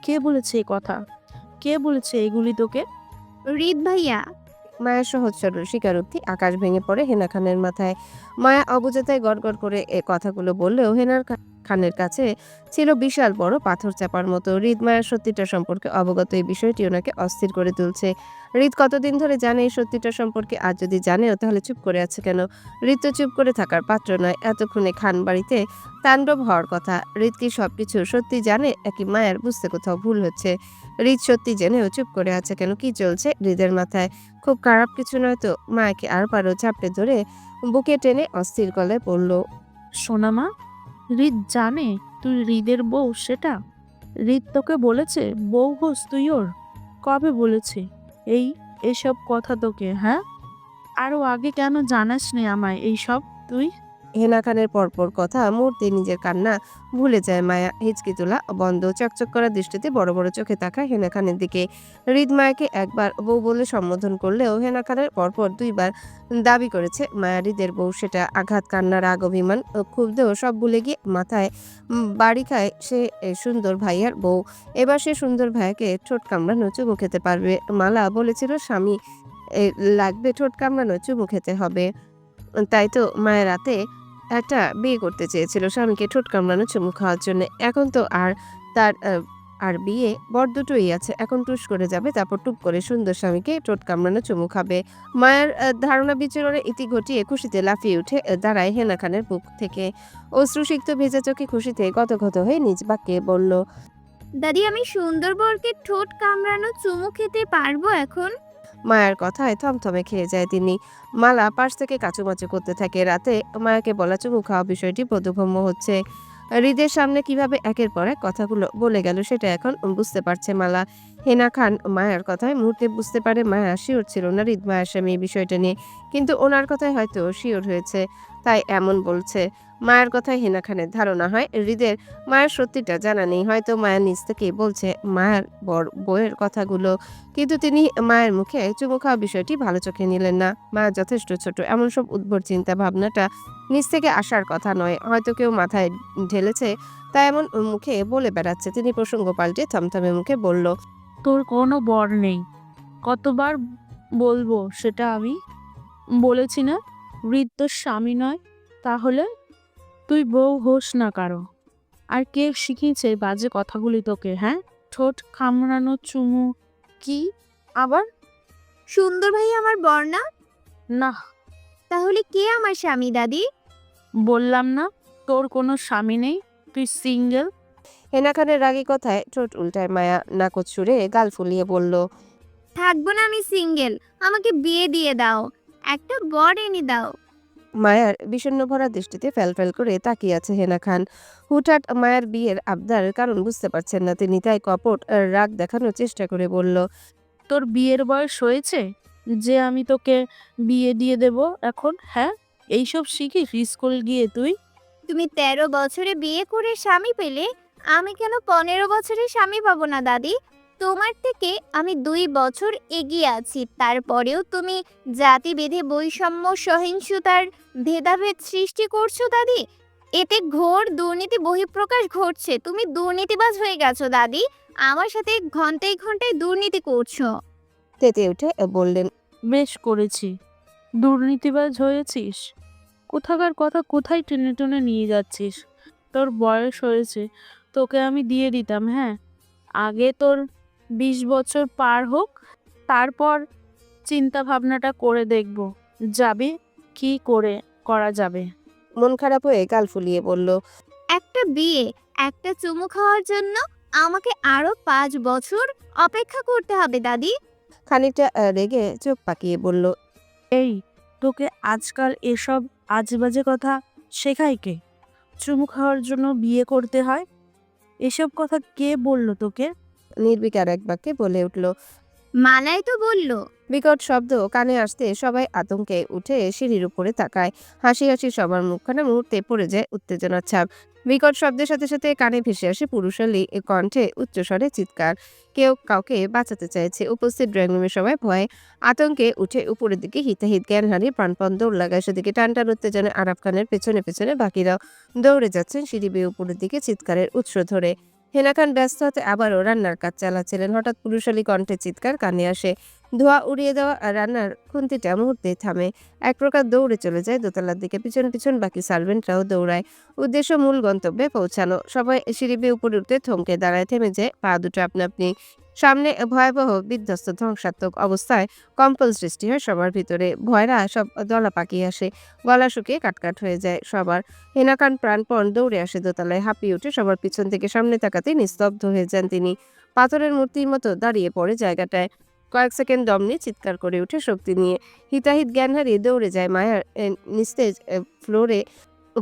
Speaker 8: কে বলেছে এই কথা? কে বলেছে এগুলি তোকে?
Speaker 4: হৃদ ভাইয়া
Speaker 2: মায়ের সহজ সরল স্বীকারোক্তি আকাশ ভেঙে পড়ে হেনা খানের মাথায়। মায়া অবুঝতায় গড়গড় করে এ কথাগুলো বললেও হেনার খানের কাছে ছিল বিশাল বড় পাথর চাপার মতো। হৃদ মায়ের সত্যিটা সম্পর্কে অবগত, এই বিষয়টি ওনাকে অস্থির করে তুলছে। হৃদ কতদিন ধরে জানে এই সত্যিটা সম্পর্কে, আজ যদি জানেও তাহলে চুপ করে আছে কেন? হৃদ তো চুপ করে থাকার পাত্র নয়। এতক্ষণে খান বাড়িতে তাণ্ডব হওয়ার কথা। হৃদ কি সবকিছু সত্যি জানে নাকি মায়ের বুঝতে কোথাও ভুল হচ্ছে? হৃদ সত্যি জেনেও চুপ করে আছে কেন? কি চলছে হৃদের মাথায়? খুব খারাপ কিছু নয় তো? মায়াকে আরপারও চাপড়ে ধরে বুকে টেনে অস্থির গলায় পড়ল,
Speaker 8: সোনামা, হৃদ জানে তুই হৃদের বউ? সেটা হৃদ তোকে বলেছে বউ হোস তুই ওর? কবে বলেছে এইসব কথা তোকে? হ্যাঁ, আরো আগে কেন জানাসনি আমায় এইসব তুই?
Speaker 2: হেনা খানের পরপর কথা মুহূর্তে নিজের কান্না ভুলে যায় মায়া। হিচকি তোলা বন্ধ, চকচক করা দৃষ্টিতে বড় বড় চোখে তাকায় হেনা খানের দিকে। হৃদ মায়াকে একবার বউ বলে সম্বোধন করলেও হেনা খানের পরপর 2 বার দাবি করেছে মায়া হৃদের বউ। সেটা আঘাত, কান্না, রাগ, অভিমান, ক্ষুব্ধ সব ভুলে গিয়ে মাথায় বাড়ি খায় সে সুন্দর ভাইয়ার বউ। এবার সে সুন্দর ভাইয়াকে ঠোঁট কামড়ানো চুমু খেতে পারবে। মালা বলেছিল স্বামী লাগবে ঠোঁট কামড়ানো চুমু খেতে হবে, তাই তো মায়ের রাতে একটা বিয়ে করতে চেয়েছিল স্বামীকে ঠোঁট কামড়ানো চুমু খাওয়ার জন্য। এখন তো তার আর বিয়ে বর দুটোই আছে। এখন টুস করে যাবে, তারপর টুপ করে সুন্দর স্বামীকে ঠোঁট কামড়ানো চুমু খাবে। মায়ের ধারণা বিচরণে ইতি ঘটিয়ে খুশিতে লাফিয়ে উঠে দাঁড়ায় হেনা খানের বুক থেকে। অশ্রুসিক্ত ভেজা চোখে খুশিতে গতগত হয়ে নিজ বাক্যে বলল,
Speaker 4: দাদি আমি সুন্দর বরকে ঠোঁট কামড়ানো চুমু খেতে পারবো এখন?
Speaker 2: মায়ের কথায় থমথমে খেয়ে যায় তিনি। মালা পাশ থেকে কাচুমাচু করতে থাকে। রাতে মায়াকে বলা চুমু খাওয়া বিষয়টি বোধগম্য হচ্ছে। হৃদের সামনে কিভাবে একের পর এক কথাগুলো বলে গেল সেটা এখন বুঝতে পারছে মালা। হেনা খান মায়ের কথায় মুহূর্তে বুঝতে পারে মায়া শিওর ছিল না হৃদ মায়ের স্বামী এই বিষয়টা নিয়ে, কিন্তু ওনার কথায় হয়তো শিওর হয়েছে তাই এমন বলছে। মায়ের কথায় হেনা খানের ধারণা হয় হৃদের মায়ের সত্যিটা জানা নেই, হয়তো মায়ের নিজ থেকেই বলছে মায়ের বউয়ের কথাগুলো। কিন্তু তিনি মায়ের মুখে চুমু খাওয়া বিষয়টি ভালো চোখে নিলেন না। মা যথেষ্ট ছোট, এমন সব উদ্ভট চিন্তা ভাবনাটা নিজ থেকে আসার কথা নয়, হয়তো কেউ মাথায় ঢেলেছে তা এমন মুখে বলে বেড়াচ্ছে। তিনি প্রসঙ্গ পাল্টে থমথমে মুখে বলল,
Speaker 8: তোর কোনো বর নেই, কতবার বলবো সেটা আমি? বলেছি না হৃদ তোর স্বামী নয়? তাহলে তুই বউ হোস না কারো। আর কে শিখিয়েছে বাজে কথাগুলি তোকে? হ্যাঁ, ঠোঁট কামড়ানো চুমু কি আবার?
Speaker 4: সুন্দর ভাই আমার বর না?
Speaker 8: না,
Speaker 4: তাহলে কে আমার স্বামী দাদি?
Speaker 8: বললাম না তোর কোনো স্বামী নেই, তুই সিঙ্গেল।
Speaker 2: হেনা খানের রাগী কথায় ঠোঁট উল্টায় মায়া। নাকচ সুরে গাল ফুলিয়ে বলল,
Speaker 4: থাকবো না আমি সিঙ্গেল, আমাকে বিয়ে দিয়ে দাও, একটা বর এনে দাও।
Speaker 2: মায়ার বিষণ্ণ ভরা দৃষ্টিতে ফ্যাল করে তাকিয়ে আছে হেনা খান। হুটহাট মায়ের বিয়ের আবদার কারণ বুঝতে পারছেন না তিনি, তাই কপট রাগ দেখানোর চেষ্টা করে বলল,
Speaker 8: তোর বিয়ের বয়স হয়েছে যে আমি তোকে বিয়ে দিয়ে দেব এখন? হ্যাঁ, এইসব শিখিস স্কুল গিয়ে তুই?
Speaker 4: তুমি 13 বছরে বিয়ে করে স্বামী পেলে, আমি কেন 15 বছরে স্বামী পাবো না দাদি? তোমার থেকে আমি 2 বছর এগিয়ে আছি, তারপরেও তুমি জাতিভেদে বৈষম্য সহিংসতার ভেদাভেদ সৃষ্টি করছো দাদি। এতে ঘোর দুর্নীতি বহিঃপ্রকাশ ঘটছে। তুমি দুর্নীতিবাজ হয়ে গেছো দাদি, আমার সাথে ঘন্টায় ঘন্টায় দুর্নীতি করছো।
Speaker 2: তেতে উঠে বললেন,
Speaker 8: বেশ করেছি, দুর্নীতিবাজ হয়েছিস? কোথাকার কথা কোথায় টেনে টেনে নিয়ে যাচ্ছিস? তোর বয়স হয়েছে, তোকে আমি দিয়ে দিতাম। হ্যাঁ, আগে তোর 20 বছর পার হোক, তারপর চিন্তা ভাবনাটা করে দেখব যাবে কি করে করা যাবে।
Speaker 2: মন খারাপ হয়ে গাল ফুলিয়ে বলল,
Speaker 4: একটা বিয়ে, একটা চুমু খাওয়ার জন্য আমাকে আরো 5 বছর অপেক্ষা করতে হবে দাদি।
Speaker 2: খানিকটা রেগে চোখ পাকিয়ে বলল,
Speaker 8: এই, তোকে আজকাল এসব আজেবাজে কথা শেখায় কে? চুমু খাওয়ার জন্য বিয়ে করতে হয়, এসব কথা কে বললো তোকে?
Speaker 2: নির্বিকার এক বাক্যে বলে উঠল।
Speaker 4: মালাই তো বললো।
Speaker 2: বিকট শব্দ কানে আসতে সবাই আতঙ্কে উঠে সিঁড়ির উপরে তাকায়। হাসি হাসি সবার মুখখানা মুহূর্তে পড়ে যায় উত্তেজনার ছাপ। বিকট শব্দের সাথে সাথে কানে ভেসে আসে পুরুষালী কণ্ঠে উচ্চস্বরে চিৎকার। কেউ কাউকে বাঁচাতে চাইছে। উপস্থিত ড্রয়িং রুমে সবাই ভয়ে আতঙ্কে উঠে উপরের দিকে হিতাহিত জ্ঞান হারিয়ে প্রাণপণ দৌড় লাগায়। সেদিকে টানটান উত্তেজনায় আরাফ খানের পেছনে পেছনে বাকিরাও দৌড়ে যাচ্ছেন সিঁড়ি বেয়ে উপরের দিকে চিৎকারের উৎস ধরে। হেনা খান ব্যস্ত হতে আবারও রান্নার কাজ চালাচ্ছিলেন। হঠাৎ পুরুষালী কণ্ঠে চিৎকার কানে আসে। ধোঁয়া উড়িয়ে দেওয়া রান্নার খুন্তিটা মুহূর্তে থামে। এক প্রকার দৌড়ে চলে যায় দোতলার দিকে। পিছন পিছন বাকি সার্ভেন্টরাও দৌড়ায়। উদ্দেশ্য মূল গন্তব্যে পৌঁছানো। সবাই সিঁড়ি বেয়ে উপরে উঠতে থমকে দাঁড়ায়, থেমে যায় পা দুটো আপনা আপনি। সামনে ভয়াবহ বিধ্বস্ত ধ্বংসাত্মক অবস্থায় কম্পল সৃষ্টি হয় সবার ভিতরে। ভয়রা সব দলা পাকিয়ে আসে, গলা শুকিয়ে কাটকাট হয়ে যায় সবার। হেনা খান প্রাণপণ দৌড়ে আসে দোতলায়, হাঁপিয়ে উঠে সবার পিছন থেকে সামনে তাকাতেই নিস্তব্ধ হয়ে যান তিনি। পাথরের মূর্তির মতো দাঁড়িয়ে পড়ে জায়গাটায়। কয়েক সেকেন্ড দম নিয়ে চিৎকার করে উঠে শক্তি নিয়ে হিতাহিত জ্ঞান হারিয়ে দৌড়ে যায় মায়ার নিস্তেজ ফ্লোরে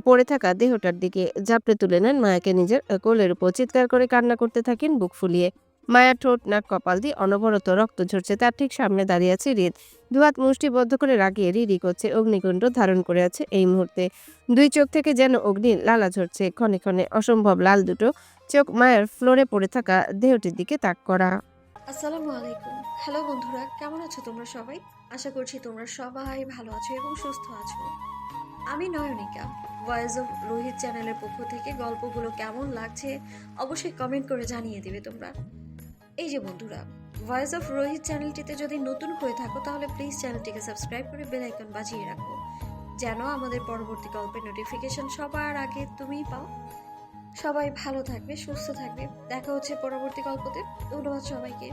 Speaker 2: পড়ে থাকা দেহটার দিকে। ঝাপড়ে তুলে নেন মায়াকে নিজের কোলের উপর। চিৎকার করে কান্না করতে থাকেন বুক ফুলিয়ে। মায়ার ঠোঁট নাক কপাল দিয়ে অনবরত রক্ত ঝরছে। তার ঠিক সামনে দাঁড়িয়ে আছে হৃদ। দুহাত মুষ্টিবদ্ধ করে রাগিয়ে রিরি করছে। অগ্নিকুণ্ড ধারণ করে আছে এই মুহূর্তে। দুই চোখ থেকে যেন অগ্নির লালা ঝরছে ক্ষণে ক্ষণে। অসম্ভব লাল দুটো চোখ মায়ের ফ্লোরে পড়ে থাকা দেহটির দিকে তাক করা।
Speaker 1: আসসালামু আলাইকুম। হ্যালো বন্ধুরা, কেমন আছো তোমরা সবাই? আশা করছি তোমরা সবাই ভালো আছো এবং সুস্থ আছো। আমি নয়নিকা, ভয়েস অফ রোহিত চ্যানেলের পক্ষ থেকে গল্পগুলো কেমন লাগছে অবশ্যই কমেন্ট করে জানিয়ে দিবে তোমরা। এই যে বন্ধুরা, ভয়েস অফ রোহিত চ্যানেলটিতে যদি নতুন হয়ে থাকো তাহলে প্লিজ চ্যানেলটিকে সাবস্ক্রাইব করে বেল আইকন বাজিয়ে রাখো, যেন আমাদের পরবর্তী গল্পের নোটিফিকেশন সবার আগে তুমিই পাও। সবাই ভালো থাকবে, সুস্থ থাকবে। দেখা হচ্ছে পরবর্তী গল্পতে। ধন্যবাদ সবাইকে।